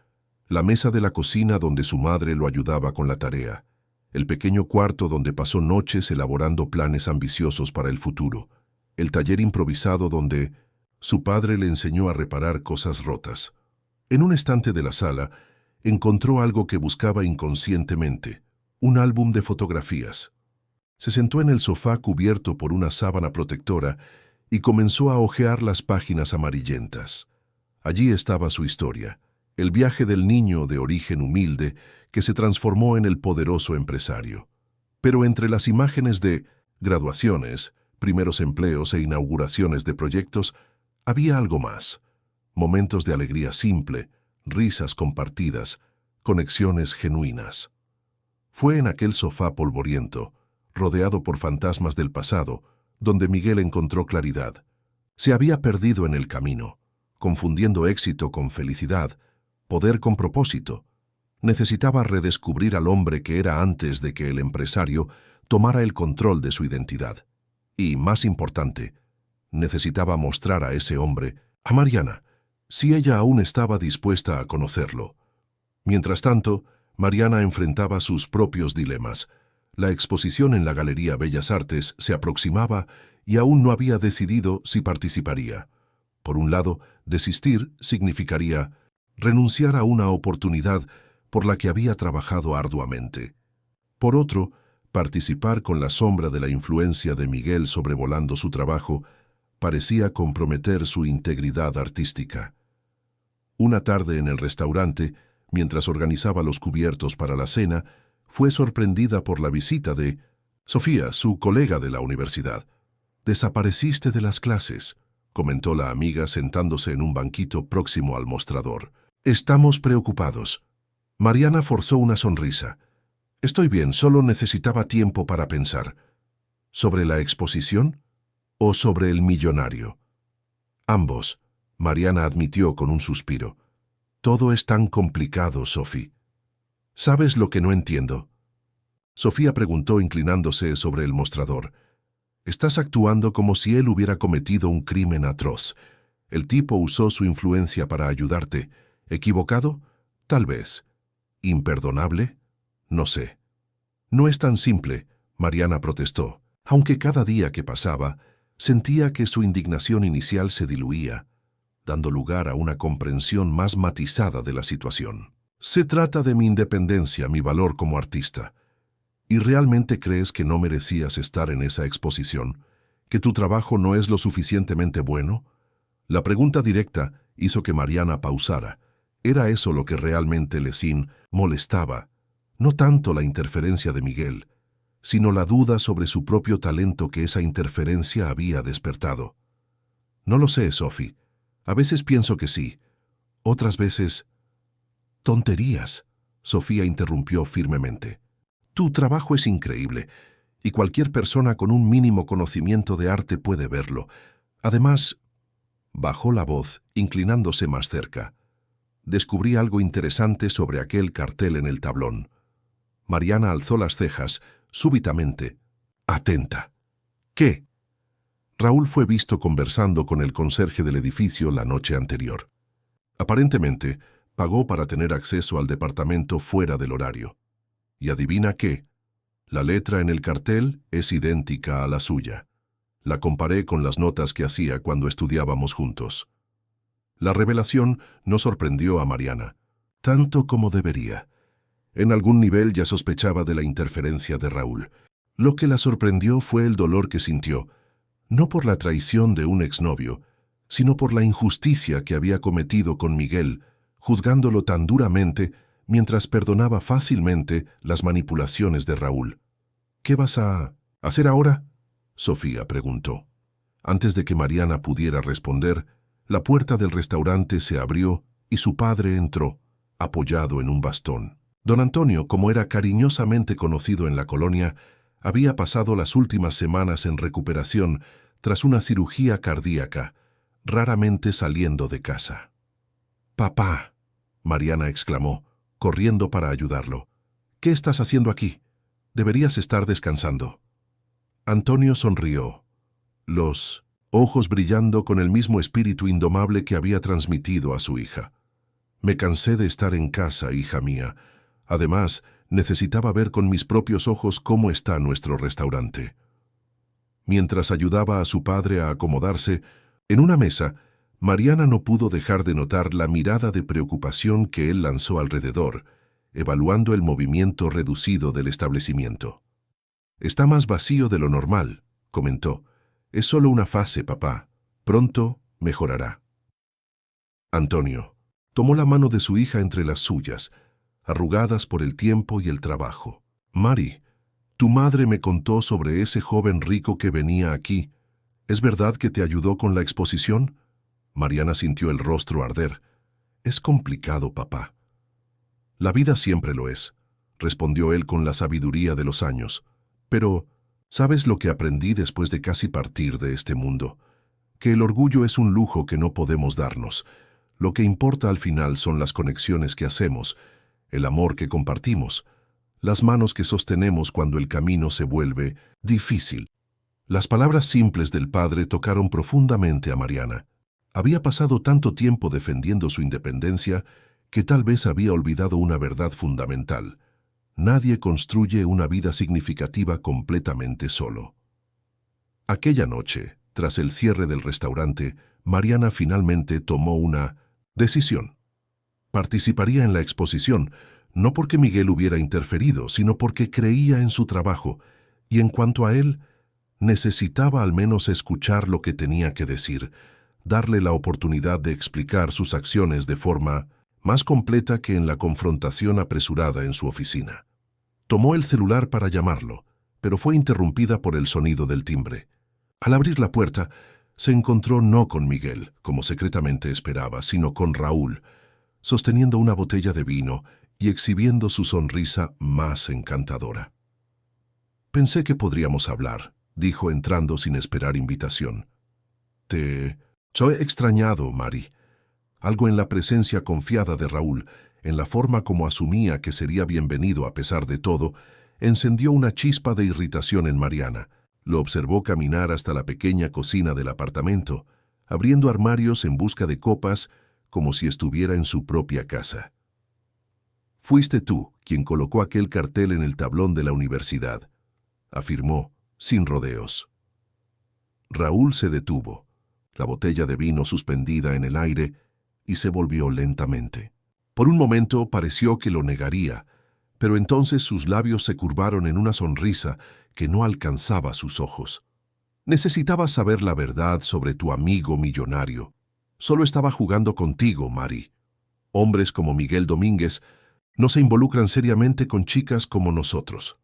La mesa de la cocina donde su madre lo ayudaba con la tarea, el pequeño cuarto donde pasó noches elaborando planes ambiciosos para el futuro, el taller improvisado donde su padre le enseñó a reparar cosas rotas. En un estante de la sala, encontró algo que buscaba inconscientemente, un álbum de fotografías. Se sentó en el sofá cubierto por una sábana protectora y comenzó a hojear las páginas amarillentas. Allí estaba su historia, el viaje del niño de origen humilde que se transformó en el poderoso empresario. Pero entre las imágenes de graduaciones, primeros empleos e inauguraciones de proyectos, había algo más. Momentos de alegría simple, risas compartidas, conexiones genuinas. Fue en aquel sofá polvoriento, rodeado por fantasmas del pasado, donde Miguel encontró claridad. Se había perdido en el camino, confundiendo éxito con felicidad, poder con propósito. Necesitaba redescubrir al hombre que era antes de que el empresario tomara el control de su identidad. Y, más importante, necesitaba mostrar a ese hombre, a Mariana, si ella aún estaba dispuesta a conocerlo. Mientras tanto, Mariana enfrentaba sus propios dilemas. La exposición en la Galería Bellas Artes se aproximaba y aún no había decidido si participaría. Por un lado, desistir significaría renunciar a una oportunidad por la que había trabajado arduamente. Por otro, participar con la sombra de la influencia de Miguel sobrevolando su trabajo parecía comprometer su integridad artística. Una tarde en el restaurante, mientras organizaba los cubiertos para la cena, fue sorprendida por la visita de Sofía, su colega de la universidad. «Desapareciste de las clases», comentó la amiga sentándose en un banquito próximo al mostrador. «Estamos preocupados». Mariana forzó una sonrisa. «Estoy bien, solo necesitaba tiempo para pensar». ¿Sobre la exposición o sobre el millonario? Ambos, Mariana admitió con un suspiro. Todo es tan complicado, Sophie. ¿Sabes lo que no entiendo? Sofía preguntó inclinándose sobre el mostrador. Estás actuando como si él hubiera cometido un crimen atroz. El tipo usó su influencia para ayudarte. ¿Equivocado? Tal vez. ¿Imperdonable? No sé. No es tan simple, Mariana protestó, aunque cada día que pasaba, sentía que su indignación inicial se diluía, dando lugar a una comprensión más matizada de la situación. Se trata de mi independencia, mi valor como artista. ¿Y realmente crees que no merecías estar en esa exposición? ¿Que tu trabajo no es lo suficientemente bueno? La pregunta directa hizo que Mariana pausara. Era eso lo que realmente Lesin molestaba, no tanto la interferencia de Miguel, sino la duda sobre su propio talento que esa interferencia había despertado. No lo sé, Sophie. A veces pienso que sí. Otras veces... Tonterías, Sofía interrumpió firmemente. Tu trabajo es increíble, y cualquier persona con un mínimo conocimiento de arte puede verlo. Además, bajó la voz, inclinándose más cerca. Descubrí algo interesante sobre aquel cartel en el tablón. Mariana alzó las cejas, súbitamente, atenta. ¿Qué? Raúl fue visto conversando con el conserje del edificio la noche anterior. Aparentemente, pagó para tener acceso al departamento fuera del horario. ¿Y adivina qué? La letra en el cartel es idéntica a la suya. La comparé con las notas que hacía cuando estudiábamos juntos. La revelación no sorprendió a Mariana, tanto como debería. En algún nivel ya sospechaba de la interferencia de Raúl. Lo que la sorprendió fue el dolor que sintió, no por la traición de un exnovio, sino por la injusticia que había cometido con Miguel, juzgándolo tan duramente mientras perdonaba fácilmente las manipulaciones de Raúl. ¿Qué vas a hacer ahora?, Sofía preguntó. Antes de que Mariana pudiera responder, la puerta del restaurante se abrió y su padre entró, apoyado en un bastón. Don Antonio, como era cariñosamente conocido en la colonia, había pasado las últimas semanas en recuperación tras una cirugía cardíaca, raramente saliendo de casa. «Papá», Mariana exclamó, corriendo para ayudarlo. «¿Qué estás haciendo aquí? Deberías estar descansando». Antonio sonrió, los ojos brillando con el mismo espíritu indomable que había transmitido a su hija. «Me cansé de estar en casa, hija mía. Además, necesitaba ver con mis propios ojos cómo está nuestro restaurante». Mientras ayudaba a su padre a acomodarse, en una mesa, Mariana no pudo dejar de notar la mirada de preocupación que él lanzó alrededor, evaluando el movimiento reducido del establecimiento. «Está más vacío de lo normal», comentó. «Es solo una fase, papá. Pronto mejorará». Antonio tomó la mano de su hija entre las suyas, arrugadas por el tiempo y el trabajo. «Mari, tu madre me contó sobre ese joven rico que venía aquí. ¿Es verdad que te ayudó con la exposición?» Mariana sintió el rostro arder. «Es complicado, papá». «La vida siempre lo es», respondió él con la sabiduría de los años. «Pero, ¿sabes lo que aprendí después de casi partir de este mundo? Que el orgullo es un lujo que no podemos darnos. Lo que importa al final son las conexiones que hacemos, el amor que compartimos, las manos que sostenemos cuando el camino se vuelve difícil». Las palabras simples del padre tocaron profundamente a Mariana. Había pasado tanto tiempo defendiendo su independencia que tal vez había olvidado una verdad fundamental. Nadie construye una vida significativa completamente solo. Aquella noche, tras el cierre del restaurante, Mariana finalmente tomó una decisión. Participaría en la exposición, no porque Miguel hubiera interferido, sino porque creía en su trabajo, y en cuanto a él, Necesitaba al menos escuchar lo que tenía que decir, darle la oportunidad de explicar sus acciones de forma más completa que en la confrontación apresurada en su oficina. Tomó el celular para llamarlo, pero fue interrumpida por el sonido del timbre. Al abrir la puerta, se encontró no con Miguel, como secretamente esperaba, sino con Raúl, sosteniendo una botella de vino y exhibiendo su sonrisa más encantadora. «Pensé que podríamos hablar», dijo entrando sin esperar invitación. «Te he extrañado, Mari». Algo en la presencia confiada de Raúl, en la forma como asumía que sería bienvenido a pesar de todo, encendió una chispa de irritación en Mariana. Lo observó caminar hasta la pequeña cocina del apartamento, abriendo armarios en busca de copas como si estuviera en su propia casa. «Fuiste tú quien colocó aquel cartel en el tablón de la universidad», afirmó, sin rodeos. Raúl se detuvo, la botella de vino suspendida en el aire, y se volvió lentamente. Por un momento pareció que lo negaría, pero entonces sus labios se curvaron en una sonrisa que no alcanzaba sus ojos. «Necesitabas saber la verdad sobre tu amigo millonario. Solo estaba jugando contigo, Mari. Hombres como Miguel Domínguez no se involucran seriamente con chicas como nosotros».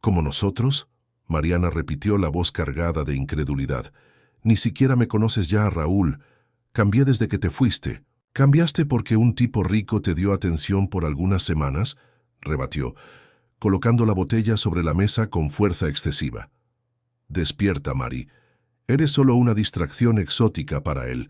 «¿Como nosotros?», Mariana repitió, la voz cargada de incredulidad. «Ni siquiera me conoces ya, Raúl. Cambié desde que te fuiste». «¿Cambiaste porque un tipo rico te dio atención por algunas semanas?», rebatió, colocando la botella sobre la mesa con fuerza excesiva. «Despierta, Mari. Eres solo una distracción exótica para él.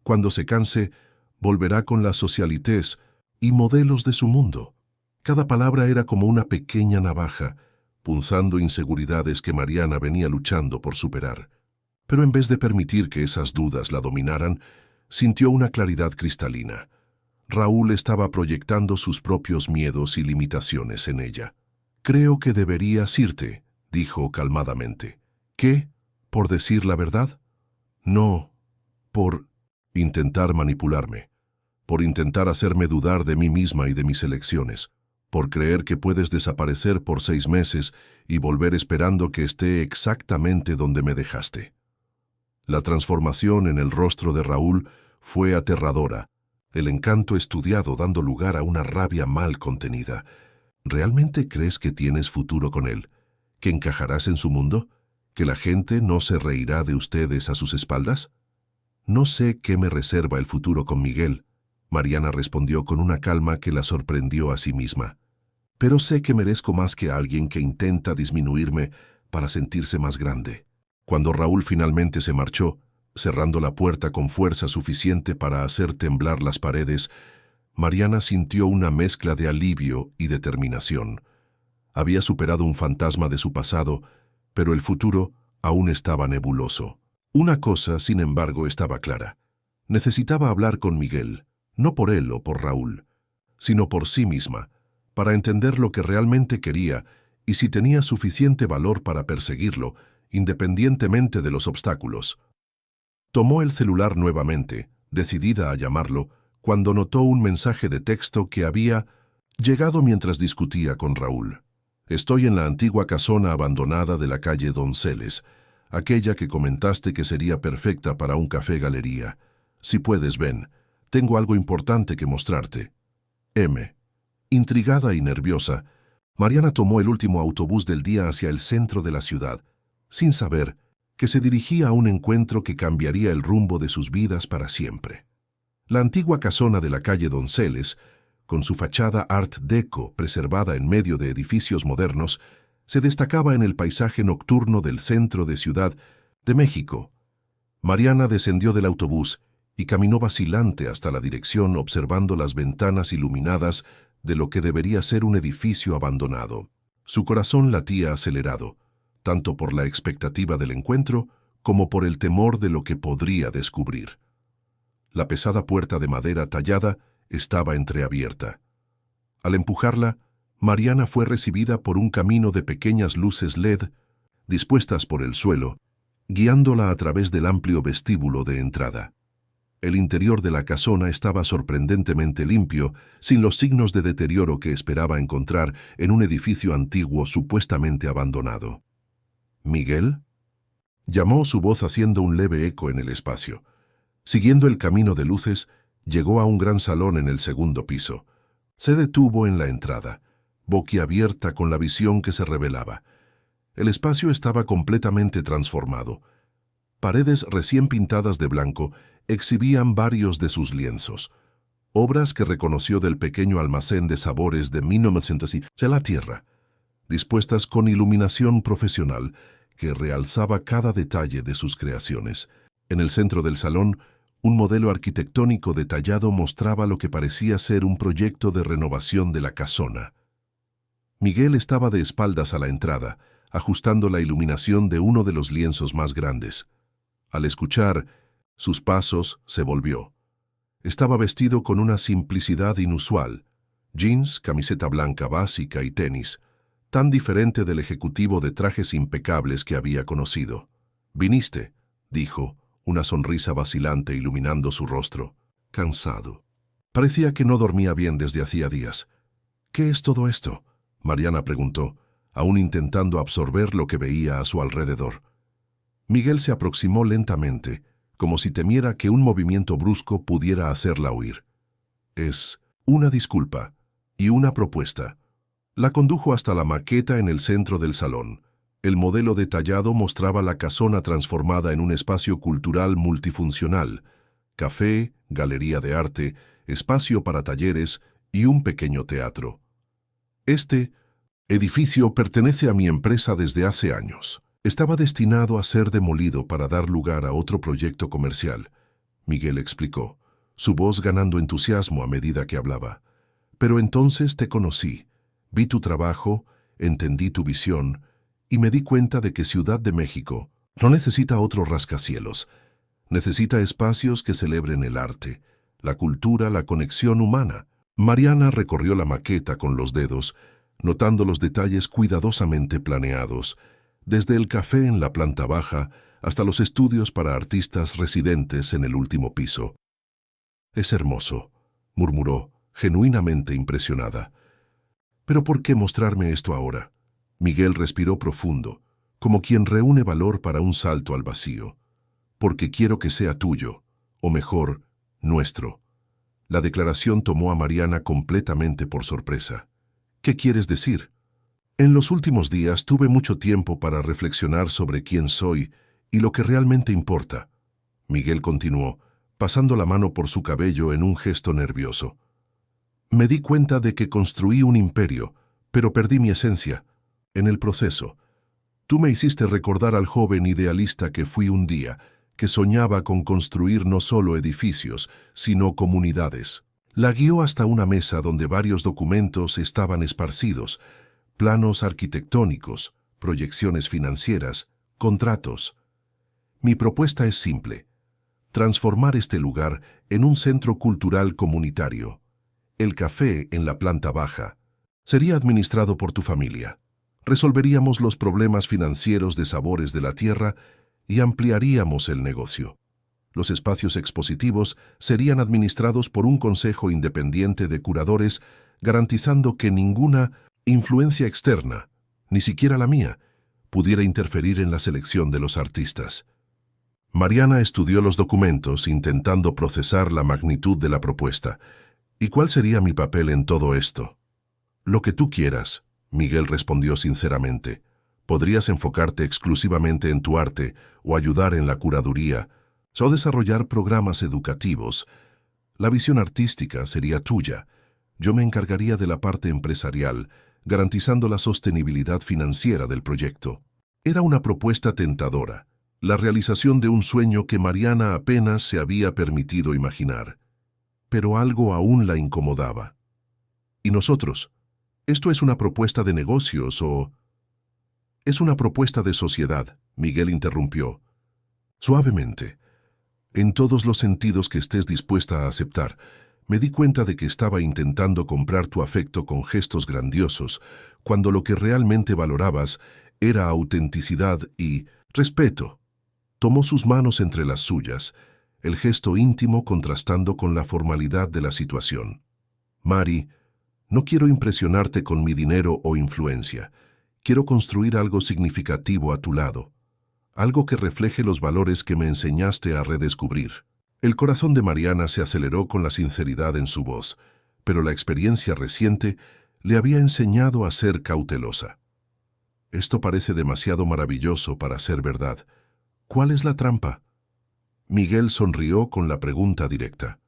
Cuando se canse, volverá con las socialités y modelos de su mundo». Cada palabra era como una pequeña navaja, punzando inseguridades que Mariana venía luchando por superar. Pero en vez de permitir que esas dudas la dominaran, sintió una claridad cristalina. Raúl estaba proyectando sus propios miedos y limitaciones en ella. «Creo que deberías irte», dijo calmadamente. «¿Qué? ¿Por decir la verdad?». «No, por intentar manipularme, por intentar hacerme dudar de mí misma y de mis elecciones, por creer que puedes desaparecer por 6 meses y volver esperando que esté exactamente donde me dejaste». La transformación en el rostro de Raúl fue aterradora, el encanto estudiado dando lugar a una rabia mal contenida. «¿Realmente crees que tienes futuro con él? ¿Que encajarás en su mundo? ¿Que la gente no se reirá de ustedes a sus espaldas?». «No sé qué me reserva el futuro con Miguel», Mariana respondió con una calma que la sorprendió a sí misma. «Pero sé que merezco más que alguien que intenta disminuirme para sentirse más grande». Cuando Raúl finalmente se marchó, cerrando la puerta con fuerza suficiente para hacer temblar las paredes, Mariana sintió una mezcla de alivio y determinación. Había superado un fantasma de su pasado, pero el futuro aún estaba nebuloso. Una cosa, sin embargo, estaba clara. Necesitaba hablar con Miguel, no por él o por Raúl, sino por sí misma, para entender lo que realmente quería y si tenía suficiente valor para perseguirlo, independientemente de los obstáculos. Tomó el celular nuevamente, decidida a llamarlo, cuando notó un mensaje de texto que había llegado mientras discutía con Raúl. «Estoy en la antigua casona abandonada de la calle Donceles, aquella que comentaste que sería perfecta para un café-galería. Si puedes, ven. Tengo algo importante que mostrarte. M». Intrigada y nerviosa, Mariana tomó el último autobús del día hacia el centro de la ciudad, sin saber que se dirigía a un encuentro que cambiaría el rumbo de sus vidas para siempre. La antigua casona de la calle Donceles, con su fachada Art Deco preservada en medio de edificios modernos, se destacaba en el paisaje nocturno del centro de Ciudad de México. Mariana descendió del autobús y caminó vacilante hasta la dirección, observando las ventanas iluminadas de lo que debería ser un edificio abandonado. Su corazón latía acelerado, tanto por la expectativa del encuentro como por el temor de lo que podría descubrir. La pesada puerta de madera tallada estaba entreabierta. Al empujarla, Mariana fue recibida por un camino de pequeñas luces LED dispuestas por el suelo, guiándola a través del amplio vestíbulo de entrada. El interior de la casona estaba sorprendentemente limpio, sin los signos de deterioro que esperaba encontrar en un edificio antiguo supuestamente abandonado. «¿Miguel?». Llamó su voz haciendo un leve eco en el espacio. Siguiendo el camino de luces, llegó a un gran salón en el segundo piso. Se detuvo en la entrada, boquiabierta con la visión que se revelaba. El espacio estaba completamente transformado. Paredes recién pintadas de blanco exhibían varios de sus lienzos, obras que reconoció del pequeño almacén de sabores de 1900 de la tierra, dispuestas con iluminación profesional que realzaba cada detalle de sus creaciones. En el centro del salón, un modelo arquitectónico detallado mostraba lo que parecía ser un proyecto de renovación de la casona. Miguel estaba de espaldas a la entrada, ajustando la iluminación de uno de los lienzos más grandes. Al escuchar sus pasos, se volvió. Estaba vestido con una simplicidad inusual: jeans, camiseta blanca básica y tenis, tan diferente del ejecutivo de trajes impecables que había conocido. «Viniste», dijo, una sonrisa vacilante iluminando su rostro. Cansado. Parecía que no dormía bien desde hacía días. «¿Qué es todo esto?», Mariana preguntó, aún intentando absorber lo que veía a su alrededor. Miguel se aproximó lentamente, como si temiera que un movimiento brusco pudiera hacerla huir. «Es una disculpa y una propuesta». La condujo hasta la maqueta en el centro del salón. El modelo detallado mostraba la casona transformada en un espacio cultural multifuncional: café, galería de arte, espacio para talleres y un pequeño teatro. «Este edificio pertenece a mi empresa desde hace años. Estaba destinado a ser demolido para dar lugar a otro proyecto comercial», Miguel explicó, su voz ganando entusiasmo a medida que hablaba. «Pero entonces te conocí, vi tu trabajo, entendí tu visión y me di cuenta de que Ciudad de México no necesita otro rascacielos. Necesita espacios que celebren el arte, la cultura, la conexión humana». Mariana recorrió la maqueta con los dedos, notando los detalles cuidadosamente planeados, desde el café en la planta baja hasta los estudios para artistas residentes en el último piso. «Es hermoso», murmuró, genuinamente impresionada. «¿Pero por qué mostrarme esto ahora?». Miguel respiró profundo, como quien reúne valor para un salto al vacío. «Porque quiero que sea tuyo, o mejor, nuestro». La declaración tomó a Mariana completamente por sorpresa. «¿Qué quieres decir?». «En los últimos días tuve mucho tiempo para reflexionar sobre quién soy y lo que realmente importa», Miguel continuó, pasando la mano por su cabello en un gesto nervioso. «Me di cuenta de que construí un imperio, pero perdí mi esencia. En el proceso, tú me hiciste recordar al joven idealista que fui un día, que soñaba con construir no solo edificios, sino comunidades». La guió hasta una mesa donde varios documentos estaban esparcidos: planos arquitectónicos, proyecciones financieras, contratos. «Mi propuesta es simple: transformar este lugar en un centro cultural comunitario. El café en la planta baja sería administrado por tu familia. Resolveríamos los problemas financieros de Sabores de la Tierra y ampliaríamos el negocio. Los espacios expositivos serían administrados por un consejo independiente de curadores, garantizando que ninguna influencia externa, ni siquiera la mía, pudiera interferir en la selección de los artistas». Mariana estudió los documentos, intentando procesar la magnitud de la propuesta. «¿Y cuál sería mi papel en todo esto?». «Lo que tú quieras», Miguel respondió sinceramente. «Podrías enfocarte exclusivamente en tu arte o ayudar en la curaduría o desarrollar programas educativos. La visión artística sería tuya. Yo me encargaría de la parte empresarial, garantizando la sostenibilidad financiera del proyecto». Era una propuesta tentadora, la realización de un sueño que Mariana apenas se había permitido imaginar. Pero algo aún la incomodaba. «¿Y nosotros? ¿Esto es una propuesta de negocios o...?». «Es una propuesta de sociedad», Miguel interrumpió. «Suavemente. En todos los sentidos que estés dispuesta a aceptar. Me di cuenta de que estaba intentando comprar tu afecto con gestos grandiosos, cuando lo que realmente valorabas era autenticidad y respeto». Tomó sus manos entre las suyas, el gesto íntimo contrastando con la formalidad de la situación. «Mari, no quiero impresionarte con mi dinero o influencia. Quiero construir algo significativo a tu lado. algo que refleje los valores que me enseñaste a redescubrir. El corazón de Mariana se aceleró con la sinceridad en su voz, pero la experiencia reciente le había enseñado a ser cautelosa. Esto parece demasiado maravilloso para ser verdad. ¿Cuál es la trampa? Miguel sonrió con la pregunta directa.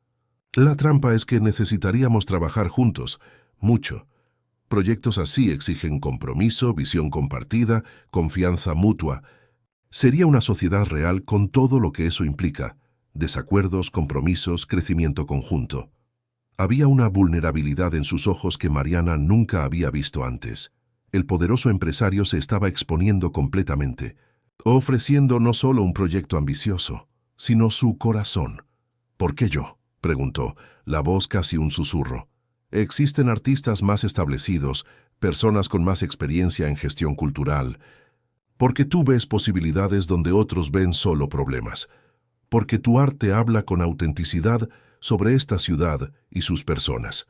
La trampa es que necesitaríamos trabajar juntos, mucho. Proyectos así exigen compromiso, visión compartida, confianza mutua. Sería una sociedad real con todo lo que eso implica: desacuerdos, compromisos, crecimiento conjunto. Había una vulnerabilidad en sus ojos que Mariana nunca había visto antes. El poderoso empresario se estaba exponiendo completamente, ofreciendo no solo un proyecto ambicioso, sino su corazón. ¿Por qué yo?, preguntó, la voz casi un susurro. Existen artistas más establecidos, personas con más experiencia en gestión cultural. Porque tú ves posibilidades donde otros ven solo problemas. Porque tu arte habla con autenticidad sobre esta ciudad y sus personas.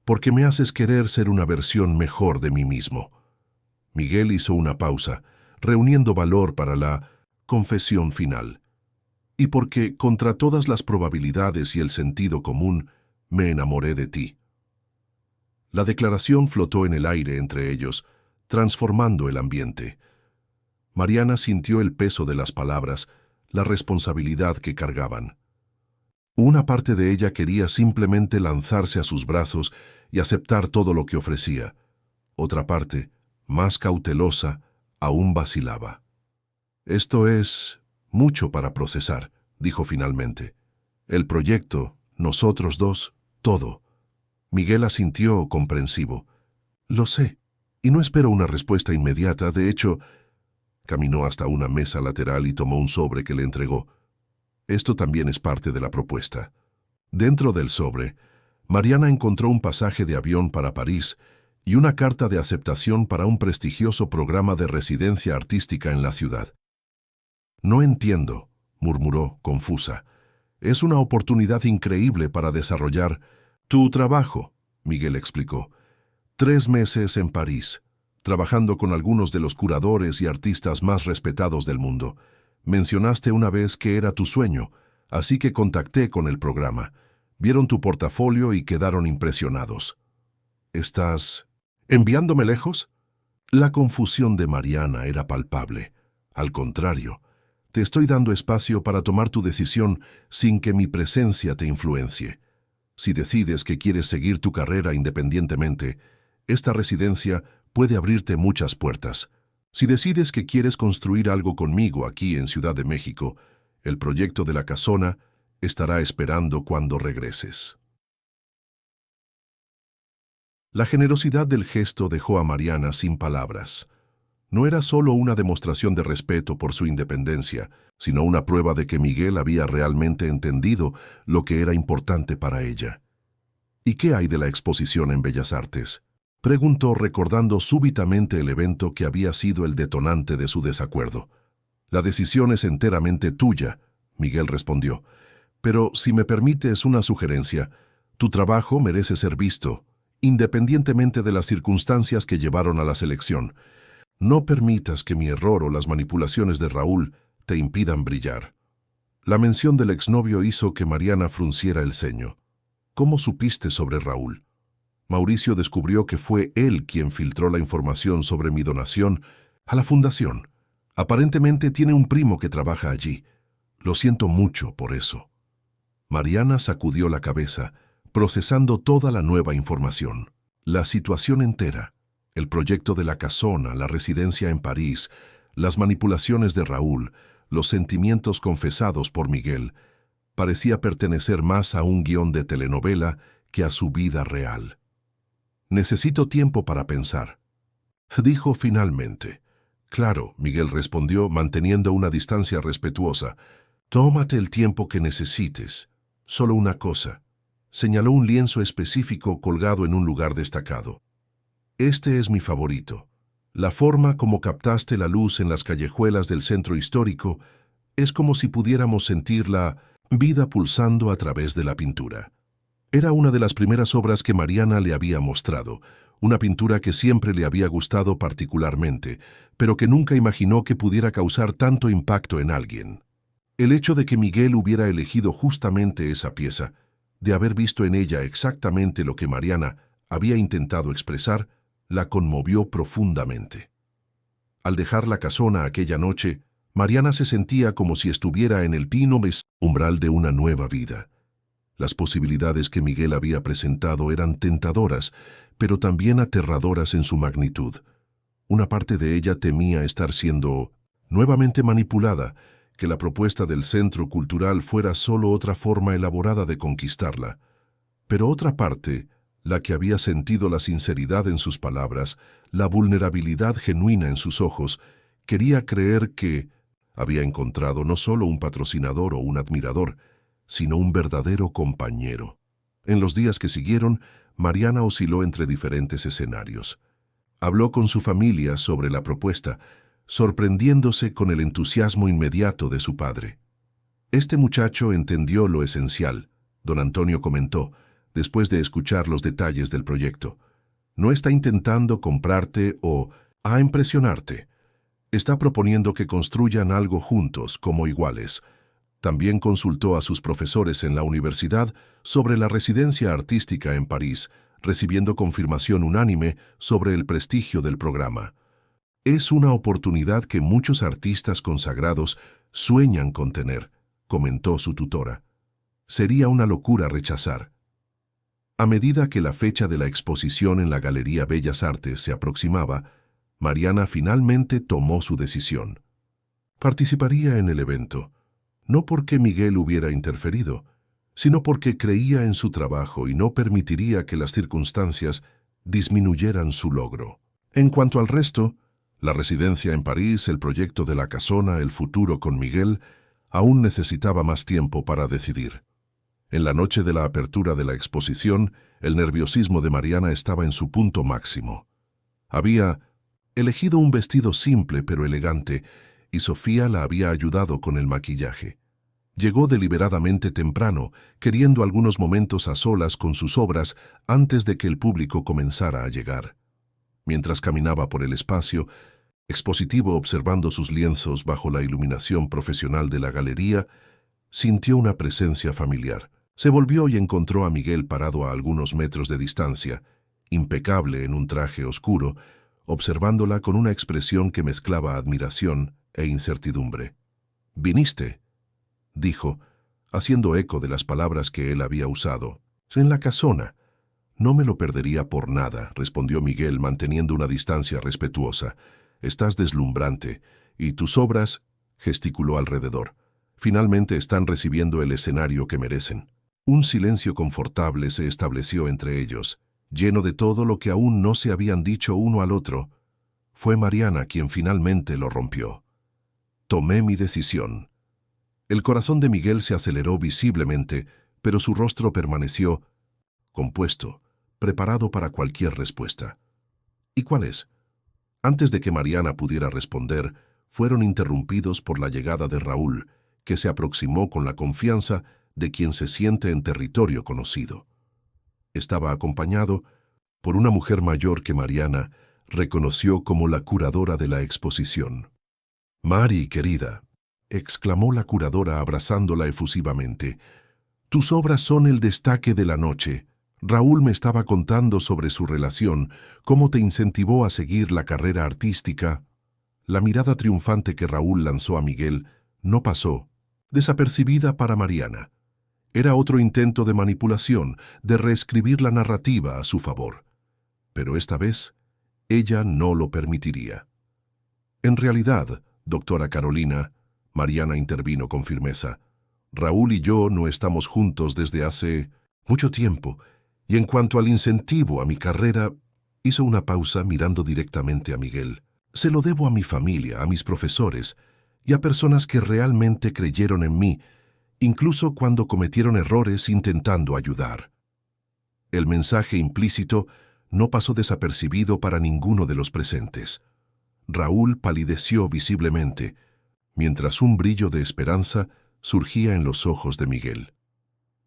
Porque me haces querer ser una versión mejor de mí mismo. Miguel hizo una pausa, reuniendo valor para la confesión final. Y porque, contra todas las probabilidades y el sentido común, me enamoré de ti. La declaración flotó en el aire entre ellos, transformando el ambiente. Mariana sintió el peso de las palabras, la responsabilidad que cargaban. Una parte de ella quería simplemente lanzarse a sus brazos y aceptar todo lo que ofrecía. Otra parte, más cautelosa, aún vacilaba. Esto es mucho para procesar, dijo finalmente. El proyecto, nosotros dos, todo. Miguel asintió comprensivo. Lo sé, y no espero una respuesta inmediata. De hecho, caminó hasta una mesa lateral y tomó un sobre que le entregó. Esto también es parte de la propuesta. Dentro del sobre, Mariana encontró un pasaje de avión para París y una carta de aceptación para un prestigioso programa de residencia artística en la ciudad. No entiendo, murmuró, confusa. Es una oportunidad increíble para desarrollar tu trabajo, Miguel explicó. 3 meses en París, trabajando con algunos de los curadores y artistas más respetados del mundo. Mencionaste una vez que era tu sueño, así que contacté con el programa. Vieron tu portafolio y quedaron impresionados. ¿Estás enviándome lejos? La confusión de Mariana era palpable. Al contrario, te estoy dando espacio para tomar tu decisión sin que mi presencia te influencie. Si decides que quieres seguir tu carrera independientemente, esta residencia puede abrirte muchas puertas. Si decides que quieres construir algo conmigo aquí en Ciudad de México, el proyecto de la Casona estará esperando cuando regreses. La generosidad del gesto dejó a Mariana sin palabras. No era solo una demostración de respeto por su independencia, sino una prueba de que Miguel había realmente entendido lo que era importante para ella. ¿Y qué hay de la exposición en Bellas Artes?, preguntó, recordando súbitamente el evento que había sido el detonante de su desacuerdo. La decisión es enteramente tuya, Miguel respondió. Pero si me permites una sugerencia, tu trabajo merece ser visto, independientemente de las circunstancias que llevaron a la selección. No permitas que mi error o las manipulaciones de Raúl te impidan brillar. La mención del exnovio hizo que Mariana frunciera el ceño. ¿Cómo supiste sobre Raúl? Mauricio descubrió que fue él quien filtró la información sobre mi donación a la fundación. Aparentemente tiene un primo que trabaja allí. Lo siento mucho por eso. Mariana sacudió la cabeza, procesando toda la nueva información. La situación entera, el proyecto de la Casona, la residencia en París, las manipulaciones de Raúl, los sentimientos confesados por Miguel, parecía pertenecer más a un guión de telenovela que a su vida real. Necesito tiempo para pensar, dijo finalmente. Claro, Miguel respondió, manteniendo una distancia respetuosa. Tómate el tiempo que necesites. Solo una cosa. Señaló un lienzo específico colgado en un lugar destacado. Este es mi favorito. La forma como captaste la luz en las callejuelas del centro histórico es como si pudiéramos sentir la vida pulsando a través de la pintura. Era una de las primeras obras que Mariana le había mostrado, una pintura que siempre le había gustado particularmente, pero que nunca imaginó que pudiera causar tanto impacto en alguien. El hecho de que Miguel hubiera elegido justamente esa pieza, de haber visto en ella exactamente lo que Mariana había intentado expresar, la conmovió profundamente. Al dejar la casona aquella noche, Mariana se sentía como si estuviera en el pino umbral de una nueva vida. Las posibilidades que Miguel había presentado eran tentadoras, pero también aterradoras en su magnitud. Una parte de ella temía estar siendo nuevamente manipulada, que la propuesta del Centro Cultural fuera solo otra forma elaborada de conquistarla. Pero otra parte, la que había sentido la sinceridad en sus palabras, la vulnerabilidad genuina en sus ojos, quería creer que había encontrado no solo un patrocinador o un admirador, sino un verdadero compañero. En los días que siguieron, Mariana osciló entre diferentes escenarios. Habló con su familia sobre la propuesta, sorprendiéndose con el entusiasmo inmediato de su padre. Este muchacho entendió lo esencial, don Antonio comentó, después de escuchar los detalles del proyecto. No está intentando comprarte o impresionarte. Está proponiendo que construyan algo juntos, como iguales. También consultó a sus profesores en la universidad sobre la residencia artística en París, recibiendo confirmación unánime sobre el prestigio del programa. Es una oportunidad que muchos artistas consagrados sueñan con tener, comentó su tutora. Sería una locura rechazar. A medida que la fecha de la exposición en la Galería Bellas Artes se aproximaba, Mariana finalmente tomó su decisión. Participaría en el evento, no porque Miguel hubiera interferido, sino porque creía en su trabajo y no permitiría que las circunstancias disminuyeran su logro. En cuanto al resto, la residencia en París, el proyecto de la casona, el futuro con Miguel, aún necesitaba más tiempo para decidir. En la noche de la apertura de la exposición, el nerviosismo de Mariana estaba en su punto máximo. Había elegido un vestido simple pero elegante, y Sofía la había ayudado con el maquillaje. Llegó deliberadamente temprano, queriendo algunos momentos a solas con sus obras antes de que el público comenzara a llegar. Mientras caminaba por el espacio expositivo observando sus lienzos bajo la iluminación profesional de la galería, sintió una presencia familiar. Se volvió y encontró a Miguel parado a algunos metros de distancia, impecable en un traje oscuro, observándola con una expresión que mezclaba admiración e incertidumbre. «¿Viniste?», dijo, haciendo eco de las palabras que él había usado. «En la casona». «No me lo perdería por nada», respondió Miguel manteniendo una distancia respetuosa. «Estás deslumbrante, y tus obras», gesticuló alrededor, «finalmente están recibiendo el escenario que merecen». Un silencio confortable se estableció entre ellos, lleno de todo lo que aún no se habían dicho uno al otro. Fue Mariana quien finalmente lo rompió. «Tomé mi decisión». El corazón de Miguel se aceleró visiblemente, pero su rostro permaneció compuesto, preparado para cualquier respuesta. «¿Y cuál es?». Antes de que Mariana pudiera responder, fueron interrumpidos por la llegada de Raúl, que se aproximó con la confianza de quien se siente en territorio conocido. Estaba acompañado por una mujer mayor que Mariana reconoció como la curadora de la exposición. «Mari, querida», exclamó la curadora abrazándola efusivamente, «tus obras son el destaque de la noche. Raúl me estaba contando sobre su relación, cómo te incentivó a seguir la carrera artística». La mirada triunfante que Raúl lanzó a Miguel no pasó desapercibida para Mariana. Era otro intento de manipulación, de reescribir la narrativa a su favor. Pero esta vez, ella no lo permitiría. «En realidad, doctora Carolina», Mariana intervino con firmeza, «Raúl y yo no estamos juntos desde hace mucho tiempo, y en cuanto al incentivo a mi carrera», hizo una pausa mirando directamente a Miguel, «se lo debo a mi familia, a mis profesores, y a personas que realmente creyeron en mí, incluso cuando cometieron errores intentando ayudar». El mensaje implícito no pasó desapercibido para ninguno de los presentes. Raúl palideció visiblemente, mientras un brillo de esperanza surgía en los ojos de Miguel.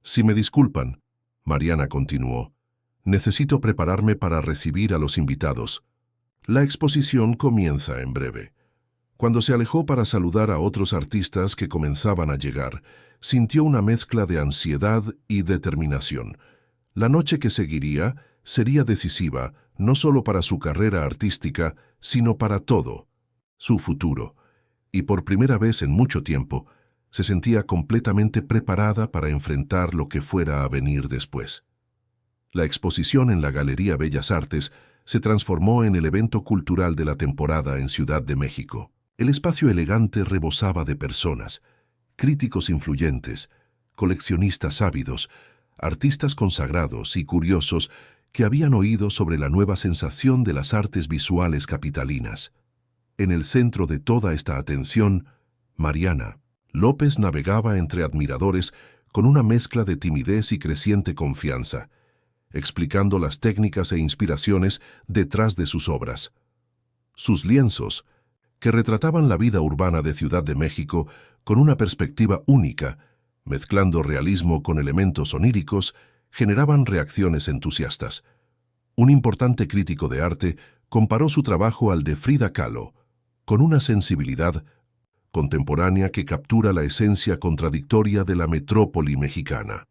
«Si me disculpan», Mariana continuó, Necesito prepararme para recibir a los invitados. La exposición comienza en breve. Cuando se alejó para saludar a otros artistas que comenzaban a llegar, sintió una mezcla de ansiedad y determinación. La noche que seguiría sería decisiva, no solo para su carrera artística, sino para todo, su futuro. Y por primera vez en mucho tiempo, se sentía completamente preparada para enfrentar lo que fuera a venir después. La exposición en la Galería Bellas Artes se transformó en el evento cultural de la temporada en Ciudad de México. El espacio elegante rebosaba de personas, críticos influyentes, coleccionistas ávidos, artistas consagrados y curiosos que habían oído sobre la nueva sensación de las artes visuales capitalinas. En el centro de toda esta atención, Mariana López navegaba entre admiradores con una mezcla de timidez y creciente confianza, explicando las técnicas e inspiraciones detrás de sus obras. Sus lienzos, que retrataban la vida urbana de Ciudad de México con una perspectiva única, mezclando realismo con elementos oníricos, generaban reacciones entusiastas. Un importante crítico de arte comparó su trabajo al de Frida Kahlo, con una sensibilidad contemporánea que captura la esencia contradictoria de la metrópoli mexicana.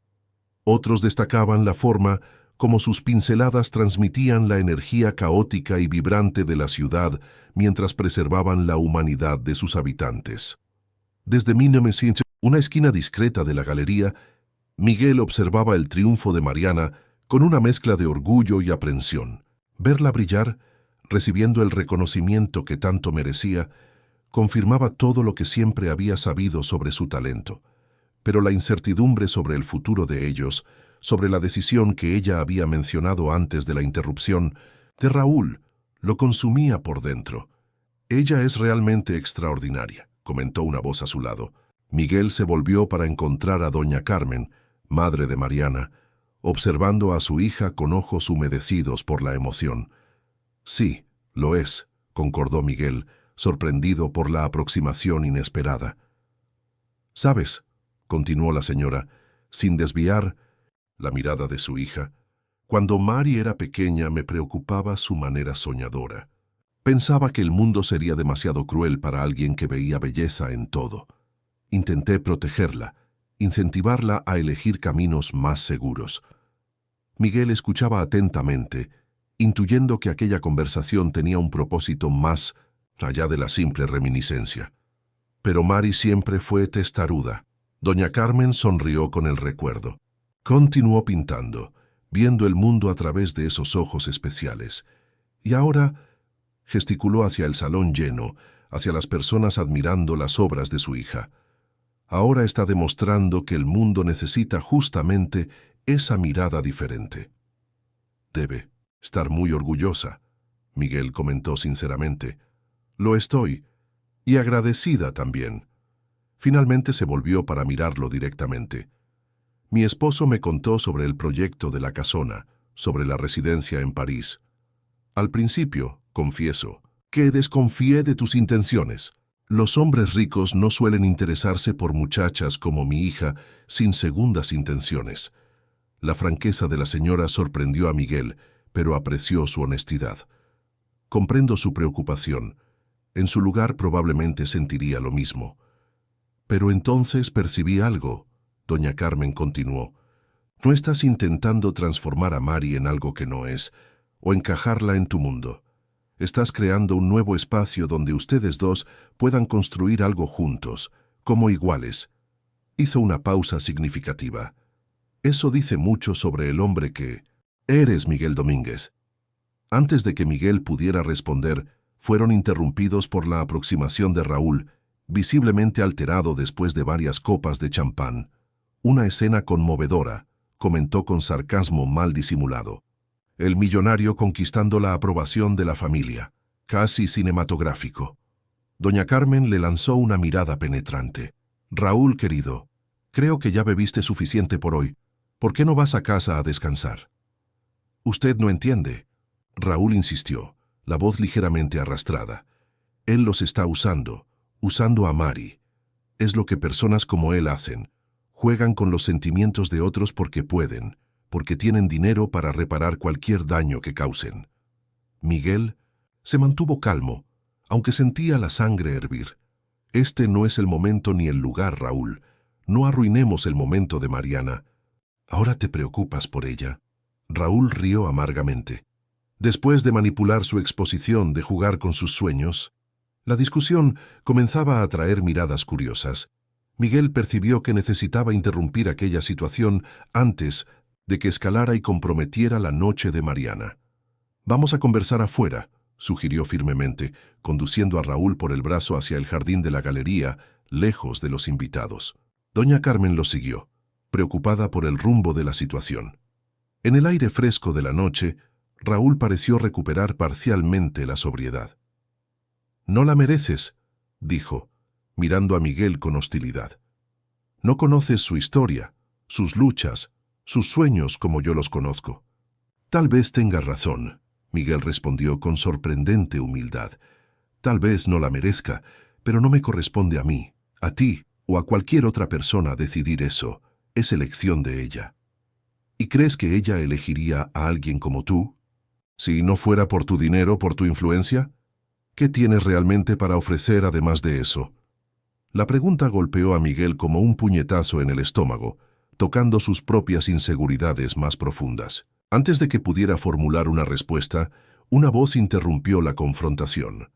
Otros destacaban la forma como sus pinceladas transmitían la energía caótica y vibrante de la ciudad mientras preservaban la humanidad de sus habitantes. Desde 1900, una esquina discreta de la galería, Miguel observaba el triunfo de Mariana con una mezcla de orgullo y aprensión. Verla brillar, recibiendo el reconocimiento que tanto merecía, confirmaba todo lo que siempre había sabido sobre su talento. Pero la incertidumbre sobre el futuro de ellos, sobre la decisión que ella había mencionado antes de la interrupción, de Raúl, lo consumía por dentro. «Ella es realmente extraordinaria», comentó una voz a su lado. Miguel se volvió para encontrar a doña Carmen, madre de Mariana, observando a su hija con ojos humedecidos por la emoción. «Sí, lo es», concordó Miguel, sorprendido por la aproximación inesperada. «¿Sabes?», continuó la señora, sin desviar la mirada de su hija, «cuando Mari era pequeña me preocupaba su manera soñadora. Pensaba que el mundo sería demasiado cruel para alguien que veía belleza en todo. Intenté protegerla, incentivarla a elegir caminos más seguros». Miguel escuchaba atentamente, intuyendo que aquella conversación tenía un propósito más allá de la simple reminiscencia. Pero Mari siempre fue testaruda. Doña Carmen sonrió con el recuerdo. Continuó pintando, viendo el mundo a través de esos ojos especiales. Y ahora gesticuló hacia el salón lleno, hacia las personas admirando las obras de su hija. Ahora está demostrando que el mundo necesita justamente esa mirada diferente. «Debe estar muy orgullosa», Miguel comentó sinceramente. «Lo estoy, y agradecida también». Finalmente se volvió para mirarlo directamente. «Mi esposo me contó sobre el proyecto de la casona, sobre la residencia en París. Al principio, confieso, que desconfié de tus intenciones. Los hombres ricos no suelen interesarse por muchachas como mi hija sin segundas intenciones». La franqueza de la señora sorprendió a Miguel, pero apreció su honestidad. «Comprendo su preocupación. En su lugar probablemente sentiría lo mismo». «Pero entonces percibí algo», doña Carmen continuó. «No estás intentando transformar a Mari en algo que no es, o encajarla en tu mundo. Estás creando un nuevo espacio donde ustedes dos puedan construir algo juntos, como iguales». Hizo una pausa significativa. «Eso dice mucho sobre el hombre que eres, Miguel Domínguez». Antes de que Miguel pudiera responder, fueron interrumpidos por la aproximación de Raúl, visiblemente alterado después de varias copas de champán. «Una escena conmovedora», comentó con sarcasmo mal disimulado. «El millonario conquistando la aprobación de la familia, casi cinematográfico». Doña Carmen le lanzó una mirada penetrante. «Raúl, querido, creo que ya bebiste suficiente por hoy. ¿Por qué no vas a casa a descansar?» «Usted no entiende», Raúl insistió, la voz ligeramente arrastrada. «Él los está usando a Mari. Es lo que personas como él hacen. Juegan con los sentimientos de otros porque pueden, porque tienen dinero para reparar cualquier daño que causen. Miguel se mantuvo calmo, aunque sentía la sangre hervir. Este no es el momento ni el lugar, Raúl. No arruinemos el momento de Mariana. ¿Ahora te preocupas por ella? Raúl rió amargamente. Después de manipular su exposición, de jugar con sus sueños, la discusión comenzaba a atraer miradas curiosas. Miguel percibió que necesitaba interrumpir aquella situación antes de que escalara y comprometiera la noche de Mariana. «Vamos a conversar afuera», sugirió firmemente, conduciendo a Raúl por el brazo hacia el jardín de la galería, lejos de los invitados. Doña Carmen lo siguió, preocupada por el rumbo de la situación. En el aire fresco de la noche, Raúl pareció recuperar parcialmente la sobriedad. «No la mereces», dijo, mirando a Miguel con hostilidad. «No conoces su historia, sus luchas, sus sueños como yo los conozco». «Tal vez tengas razón», Miguel respondió con sorprendente humildad. «Tal vez no la merezca, pero no me corresponde a mí, a ti o a cualquier otra persona decidir eso. Es elección de ella». «¿Y crees que ella elegiría a alguien como tú? Si no fuera por tu dinero, por tu influencia, ¿qué tienes realmente para ofrecer además de eso?» La pregunta golpeó a Miguel como un puñetazo en el estómago, tocando sus propias inseguridades más profundas. Antes de que pudiera formular una respuesta, una voz interrumpió la confrontación.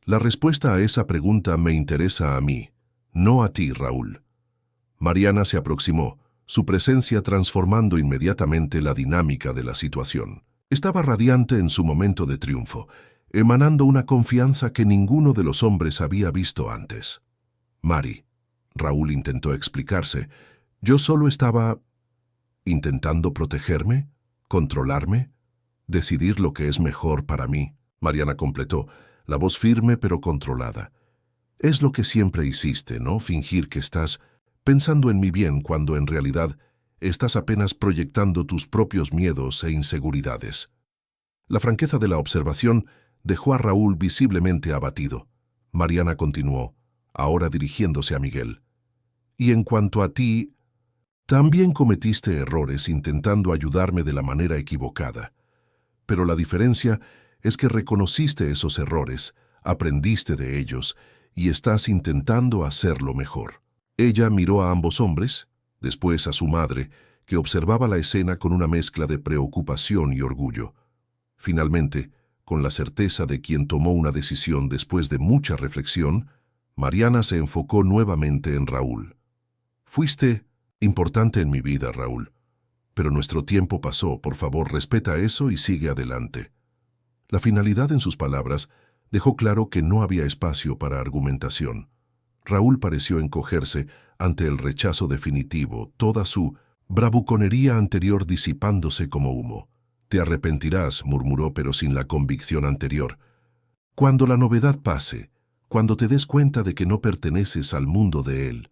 «La respuesta a esa pregunta me interesa a mí, no a ti, Raúl». Mariana se aproximó, su presencia transformando inmediatamente la dinámica de la situación. Estaba radiante en su momento de triunfo, emanando una confianza que ninguno de los hombres había visto antes. «Mari», Raúl intentó explicarse, «yo solo estaba intentando protegerme, controlarme, decidir lo que es mejor para mí». Mariana completó, la voz firme pero controlada. «Es lo que siempre hiciste, ¿no? Fingir que estás pensando en mi bien cuando en realidad estás apenas proyectando tus propios miedos e inseguridades». La franqueza de la observación dejó a Raúl visiblemente abatido. Mariana continuó, ahora dirigiéndose a Miguel. «Y en cuanto a ti, también cometiste errores intentando ayudarme de la manera equivocada. Pero la diferencia es que reconociste esos errores, aprendiste de ellos y estás intentando hacerlo mejor». Ella miró a ambos hombres, después a su madre, que observaba la escena con una mezcla de preocupación y orgullo. Finalmente, con la certeza de quien tomó una decisión después de mucha reflexión, Mariana se enfocó nuevamente en Raúl. «Fuiste importante en mi vida, Raúl. Pero nuestro tiempo pasó, por favor, respeta eso y sigue adelante». La finalidad en sus palabras dejó claro que no había espacio para argumentación. Raúl pareció encogerse ante el rechazo definitivo, toda su bravuconería anterior disipándose como humo. «Te arrepentirás», murmuró, pero sin la convicción anterior. «Cuando la novedad pase, cuando te des cuenta de que no perteneces al mundo de él».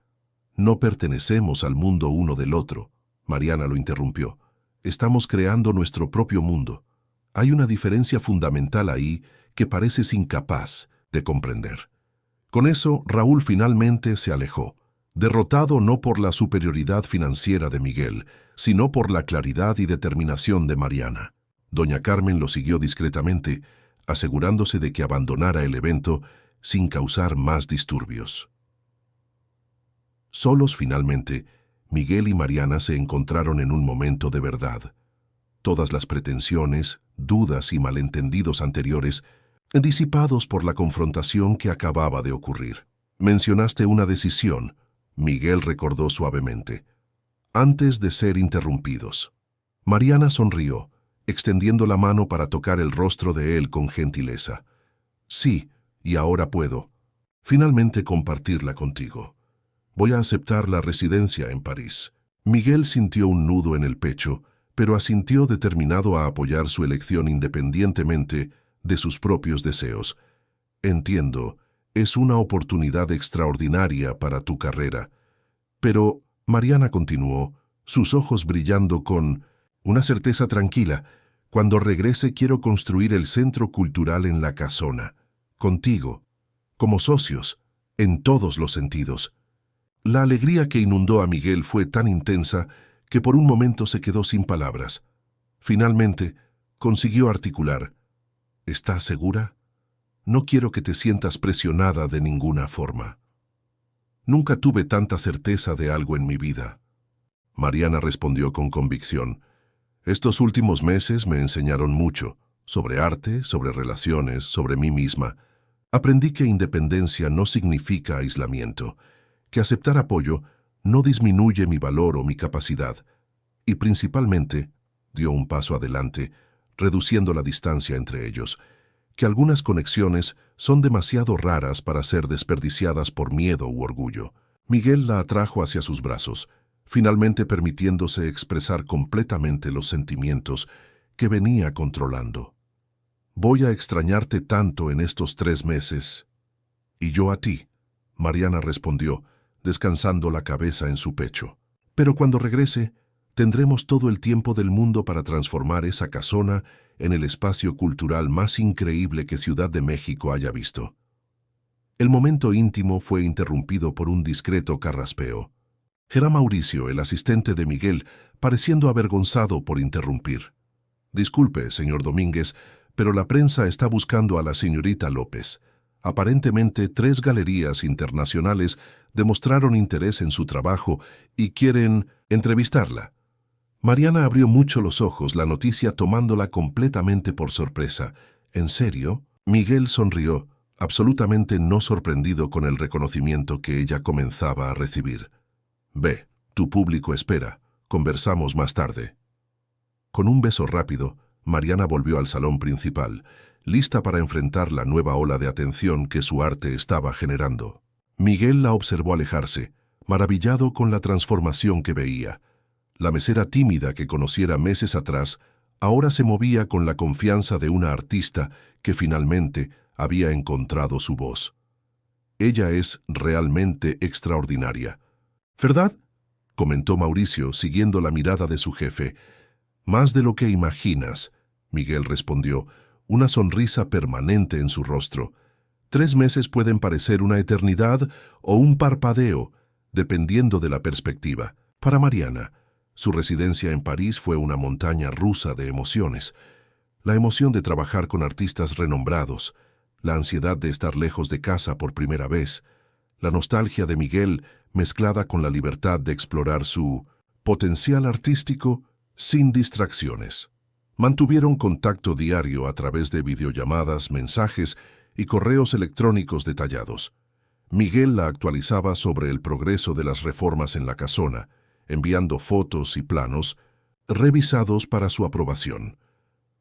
«No pertenecemos al mundo uno del otro», Mariana lo interrumpió. «Estamos creando nuestro propio mundo. Hay una diferencia fundamental ahí que pareces incapaz de comprender». Con eso, Raúl finalmente se alejó, derrotado no por la superioridad financiera de Miguel, sino por la claridad y determinación de Mariana. Doña Carmen lo siguió discretamente, asegurándose de que abandonara el evento sin causar más disturbios. Solos finalmente, Miguel y Mariana se encontraron en un momento de verdad. Todas las pretensiones, dudas y malentendidos anteriores disipados por la confrontación que acababa de ocurrir. «Mencionaste una decisión», Miguel recordó suavemente, «antes de ser interrumpidos». Mariana sonrió, extendiendo la mano para tocar el rostro de él con gentileza. «Sí, y ahora puedo finalmente compartirla contigo. Voy a aceptar la residencia en París». Miguel sintió un nudo en el pecho, pero asintió determinado a apoyar su elección independientemente de sus propios deseos. «Entiendo, es una oportunidad extraordinaria para tu carrera». «Pero», Mariana continuó, sus ojos brillando con una certeza tranquila, «cuando regrese quiero construir el centro cultural en la Casona, contigo, como socios, en todos los sentidos». La alegría que inundó a Miguel fue tan intensa que por un momento se quedó sin palabras. Finalmente, consiguió articular: ¿Estás segura? No quiero que te sientas presionada de ninguna forma. Nunca tuve tanta certeza de algo en mi vida. Mariana respondió con convicción: Estos últimos meses me enseñaron mucho, sobre arte, sobre relaciones, sobre mí misma. Aprendí que independencia no significa aislamiento, que aceptar apoyo no disminuye mi valor o mi capacidad, y principalmente, dio un paso adelante, reduciendo la distancia entre ellos, que algunas conexiones son demasiado raras para ser desperdiciadas por miedo u orgullo. Miguel la atrajo hacia sus brazos, finalmente permitiéndose expresar completamente los sentimientos que venía controlando. Voy a extrañarte tanto en estos 3 meses. Y yo a ti, Mariana respondió, descansando la cabeza en su pecho. Pero cuando regrese, tendremos todo el tiempo del mundo para transformar esa casona en el espacio cultural más increíble que Ciudad de México haya visto. El momento íntimo fue interrumpido por un discreto carraspeo. Era Mauricio, el asistente de Miguel, pareciendo avergonzado por interrumpir. Disculpe, señor Domínguez, pero la prensa está buscando a la señorita López. Aparentemente 3 galerías internacionales demostraron interés en su trabajo y quieren entrevistarla. Mariana abrió mucho los ojos, la noticia tomándola completamente por sorpresa. ¿En serio? Miguel sonrió, absolutamente no sorprendido con el reconocimiento que ella comenzaba a recibir. Ve, tu público espera. Conversamos más tarde. Con un beso rápido, Mariana volvió al salón principal, lista para enfrentar la nueva ola de atención que su arte estaba generando. Miguel la observó alejarse, maravillado con la transformación que veía. La mesera tímida que conociera meses atrás ahora se movía con la confianza de una artista que finalmente había encontrado su voz. Ella es realmente extraordinaria. ¿Verdad?, comentó Mauricio, siguiendo la mirada de su jefe. Más de lo que imaginas, Miguel respondió, una sonrisa permanente en su rostro. 3 meses pueden parecer una eternidad o un parpadeo, dependiendo de la perspectiva. Para Mariana, su residencia en París fue una montaña rusa de emociones. La emoción de trabajar con artistas renombrados, la ansiedad de estar lejos de casa por primera vez, la nostalgia de Miguel mezclada con la libertad de explorar su potencial artístico sin distracciones. Mantuvieron contacto diario a través de videollamadas, mensajes y correos electrónicos detallados. Miguel la actualizaba sobre el progreso de las reformas en la casona, enviando fotos y planos revisados para su aprobación.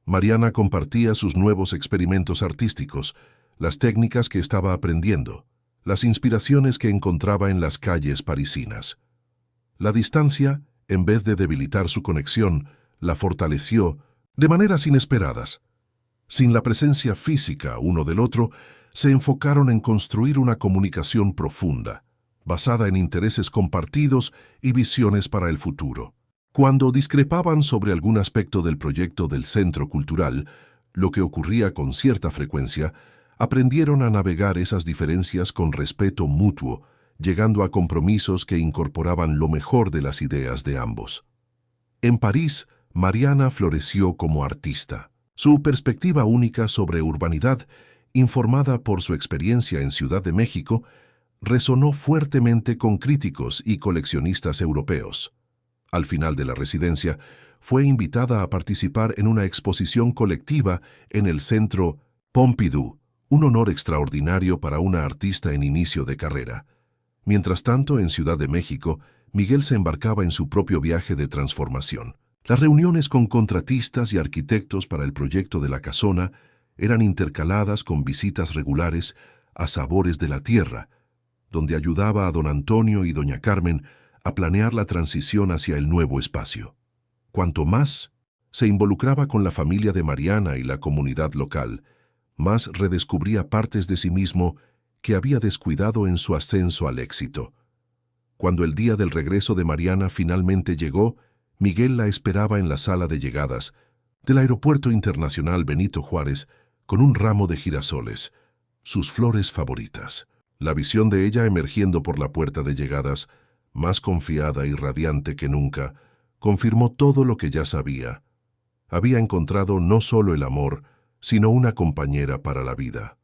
Mariana compartía sus nuevos experimentos artísticos, las técnicas que estaba aprendiendo, las inspiraciones que encontraba en las calles parisinas. La distancia, en vez de debilitar su conexión, la fortaleció de maneras inesperadas. Sin la presencia física uno del otro, se enfocaron en construir una comunicación profunda, basada en intereses compartidos y visiones para el futuro. Cuando discrepaban sobre algún aspecto del proyecto del Centro Cultural, lo que ocurría con cierta frecuencia, aprendieron a navegar esas diferencias con respeto mutuo, llegando a compromisos que incorporaban lo mejor de las ideas de ambos. En París, Mariana floreció como artista. Su perspectiva única sobre urbanidad, informada por su experiencia en Ciudad de México, resonó fuertemente con críticos y coleccionistas europeos. Al final de la residencia, fue invitada a participar en una exposición colectiva en el Centro Pompidou, un honor extraordinario para una artista en inicio de carrera. Mientras tanto, en Ciudad de México, Miguel se embarcaba en su propio viaje de transformación. Las reuniones con contratistas y arquitectos para el proyecto de la casona eran intercaladas con visitas regulares a Sabores de la Tierra, donde ayudaba a don Antonio y doña Carmen a planear la transición hacia el nuevo espacio. Cuanto más se involucraba con la familia de Mariana y la comunidad local, más redescubría partes de sí mismo que había descuidado en su ascenso al éxito. Cuando el día del regreso de Mariana finalmente llegó, Miguel la esperaba en la sala de llegadas del Aeropuerto Internacional Benito Juárez con un ramo de girasoles, sus flores favoritas. La visión de ella emergiendo por la puerta de llegadas, más confiada y radiante que nunca, confirmó todo lo que ya sabía. Había encontrado no solo el amor, sino una compañera para la vida.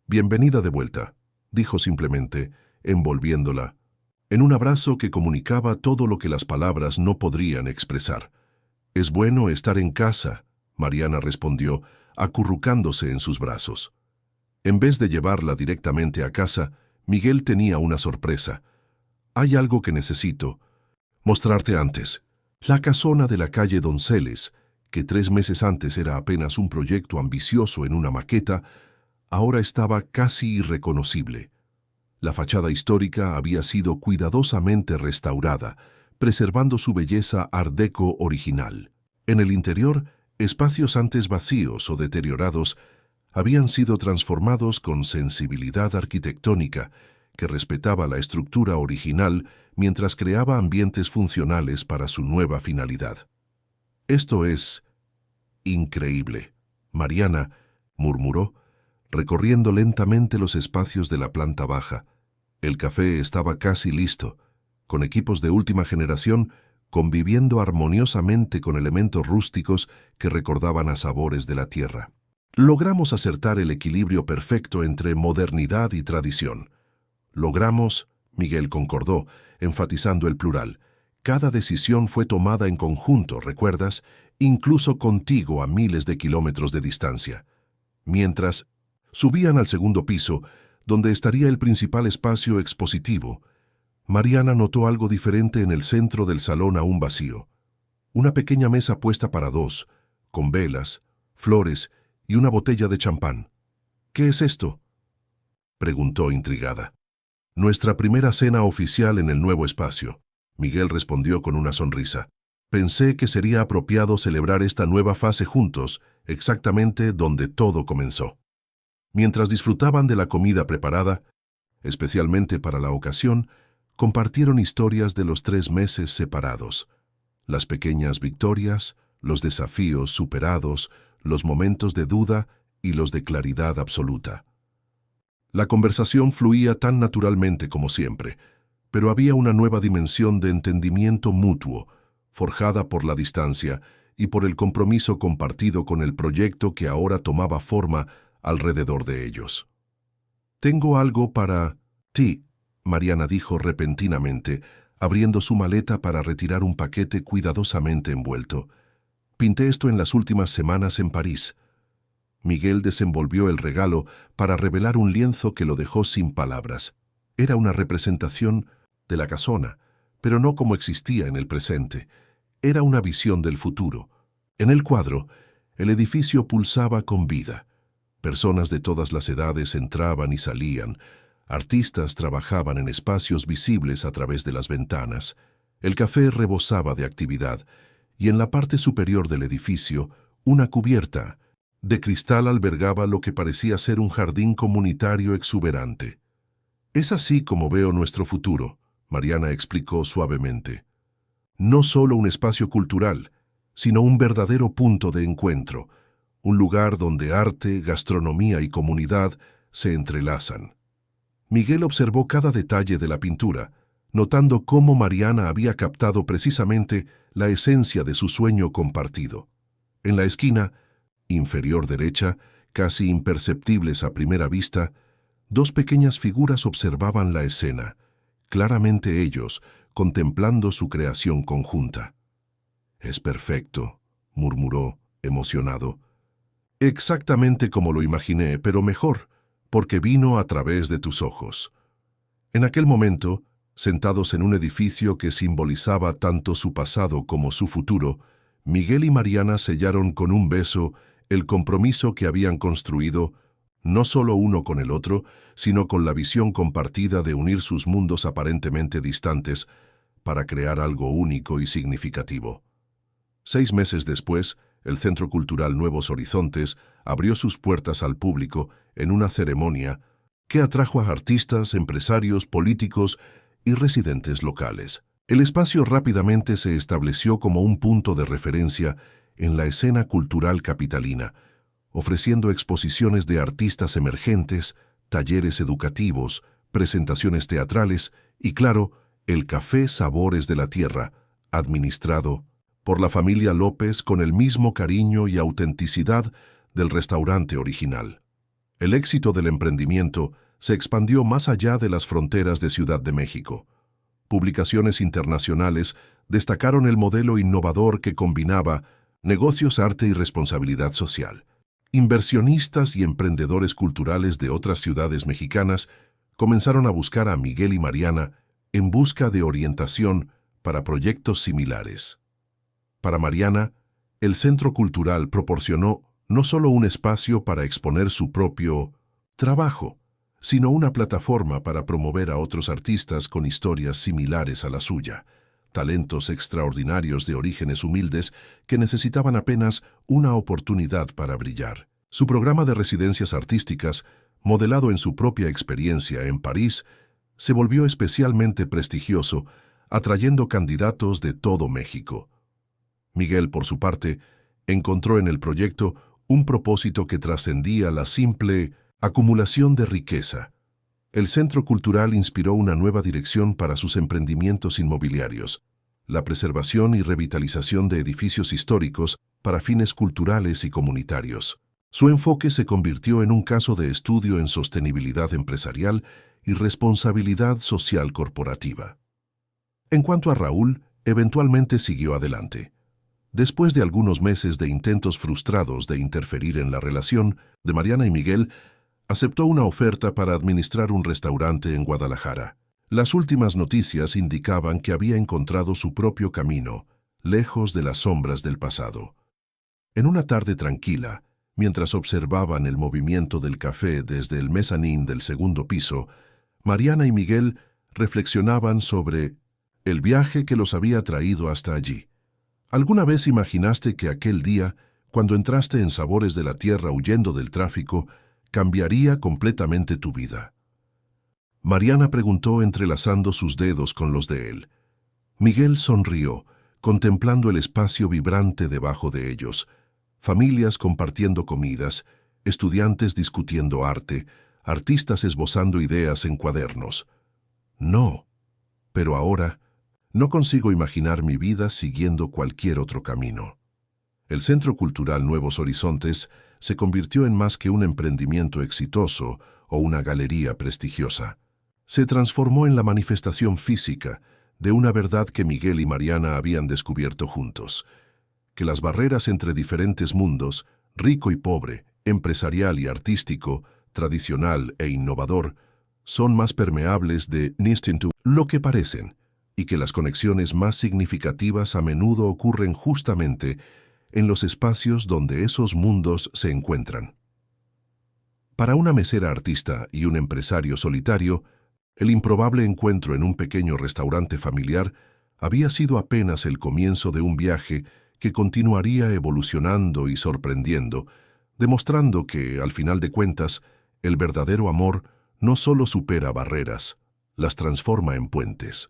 «Bienvenida de vuelta», dijo simplemente, envolviéndola, en un abrazo que comunicaba todo lo que las palabras no podrían expresar. «Es bueno estar en casa», Mariana respondió, acurrucándose en sus brazos. En vez de llevarla directamente a casa, Miguel tenía una sorpresa. «Hay algo que necesito mostrarte antes». La casona de la calle Donceles, que 3 meses antes era apenas un proyecto ambicioso en una maqueta, ahora estaba casi irreconocible. La fachada histórica había sido cuidadosamente restaurada, preservando su belleza art déco original. En el interior, espacios antes vacíos o deteriorados habían sido transformados con sensibilidad arquitectónica que respetaba la estructura original mientras creaba ambientes funcionales para su nueva finalidad. «Esto es increíble», Mariana murmuró, recorriendo lentamente los espacios de la planta baja. El café estaba casi listo, con equipos de última generación conviviendo armoniosamente con elementos rústicos que recordaban a sabores de la tierra. Logramos acertar el equilibrio perfecto entre modernidad y tradición. Logramos, Miguel concordó, enfatizando el plural. Cada decisión fue tomada en conjunto, ¿recuerdas? Incluso contigo a miles de kilómetros de distancia. Mientras subían al segundo piso, donde estaría el principal espacio expositivo, Mariana notó algo diferente en el centro del salón aún vacío. Una pequeña mesa puesta para 2, con velas, flores y una botella de champán. «¿Qué es esto?», preguntó intrigada. «Nuestra primera cena oficial en el nuevo espacio», Miguel respondió con una sonrisa. «Pensé que sería apropiado celebrar esta nueva fase juntos, exactamente donde todo comenzó». Mientras disfrutaban de la comida preparada, especialmente para la ocasión, compartieron historias de los 3 meses separados. Las pequeñas victorias, los desafíos superados, los momentos de duda y los de claridad absoluta. La conversación fluía tan naturalmente como siempre, pero había una nueva dimensión de entendimiento mutuo, forjada por la distancia y por el compromiso compartido con el proyecto que ahora tomaba forma alrededor de ellos. «Tengo algo para ti», Mariana dijo repentinamente, abriendo su maleta para retirar un paquete cuidadosamente envuelto. «Pinté esto en las últimas semanas en París». Miguel desenvolvió el regalo para revelar un lienzo que lo dejó sin palabras. Era una representación de la casona, pero no como existía en el presente. Era una visión del futuro. En el cuadro, el edificio pulsaba con vida. Personas de todas las edades entraban y salían. Artistas trabajaban en espacios visibles a través de las ventanas. El café rebosaba de actividad, y en la parte superior del edificio, una cubierta de cristal albergaba lo que parecía ser un jardín comunitario exuberante. «Es así como veo nuestro futuro», Mariana explicó suavemente. «No solo un espacio cultural, sino un verdadero punto de encuentro, un lugar donde arte, gastronomía y comunidad se entrelazan». Miguel observó cada detalle de la pintura, notando cómo Mariana había captado precisamente la esencia de su sueño compartido. En la esquina inferior derecha, casi imperceptibles a primera vista, 2 pequeñas figuras observaban la escena, claramente ellos, contemplando su creación conjunta. «Es perfecto», murmuró, emocionado. «Exactamente como lo imaginé, pero mejor, porque vino a través de tus ojos». En aquel momento, sentados en un edificio que simbolizaba tanto su pasado como su futuro, Miguel y Mariana sellaron con un beso el compromiso que habían construido, no solo uno con el otro, sino con la visión compartida de unir sus mundos aparentemente distantes para crear algo único y significativo. 6 meses después, el Centro Cultural Nuevos Horizontes abrió sus puertas al público en una ceremonia que atrajo a artistas, empresarios, políticos y residentes locales. El espacio rápidamente se estableció como un punto de referencia en la escena cultural capitalina, ofreciendo exposiciones de artistas emergentes, talleres educativos, presentaciones teatrales y, claro, el café Sabores de la Tierra, administrado por la familia López con el mismo cariño y autenticidad del restaurante original. El éxito del emprendimiento se expandió más allá de las fronteras de Ciudad de México. Publicaciones internacionales destacaron el modelo innovador que combinaba negocios, arte y responsabilidad social. Inversionistas y emprendedores culturales de otras ciudades mexicanas comenzaron a buscar a Miguel y Mariana en busca de orientación para proyectos similares. Para Mariana, el Centro Cultural proporcionó no solo un espacio para exponer su propio trabajo, sino una plataforma para promover a otros artistas con historias similares a la suya, talentos extraordinarios de orígenes humildes que necesitaban apenas una oportunidad para brillar. Su programa de residencias artísticas, modelado en su propia experiencia en París, se volvió especialmente prestigioso, atrayendo candidatos de todo México. Miguel, por su parte, encontró en el proyecto un propósito que trascendía la simple acumulación de riqueza. El Centro Cultural inspiró una nueva dirección para sus emprendimientos inmobiliarios, la preservación y revitalización de edificios históricos para fines culturales y comunitarios. Su enfoque se convirtió en un caso de estudio en sostenibilidad empresarial y responsabilidad social corporativa. En cuanto a Raúl, eventualmente siguió adelante. Después de algunos meses de intentos frustrados de interferir en la relación de Mariana y Miguel, aceptó una oferta para administrar un restaurante en Guadalajara. Las últimas noticias indicaban que había encontrado su propio camino, lejos de las sombras del pasado. En una tarde tranquila, mientras observaban el movimiento del café desde el mezanín del segundo piso, Mariana y Miguel reflexionaban sobre el viaje que los había traído hasta allí. ¿Alguna vez imaginaste que aquel día, cuando entraste en Sabores de la Tierra huyendo del tráfico, cambiaría completamente tu vida? Mariana preguntó entrelazando sus dedos con los de él. Miguel sonrió, contemplando el espacio vibrante debajo de ellos, familias compartiendo comidas, estudiantes discutiendo arte, artistas esbozando ideas en cuadernos. No, pero ahora no consigo imaginar mi vida siguiendo cualquier otro camino. El Centro Cultural Nuevos Horizontes se convirtió en más que un emprendimiento exitoso o una galería prestigiosa. Se transformó en la manifestación física de una verdad que Miguel y Mariana habían descubierto juntos, que las barreras entre diferentes mundos, rico y pobre, empresarial y artístico, tradicional e innovador, son más permeables de lo que parecen, y que las conexiones más significativas a menudo ocurren justamente en los espacios donde esos mundos se encuentran. Para una mesera artista y un empresario solitario, el improbable encuentro en un pequeño restaurante familiar había sido apenas el comienzo de un viaje que continuaría evolucionando y sorprendiendo, demostrando que, al final de cuentas, el verdadero amor no solo supera barreras, las transforma en puentes.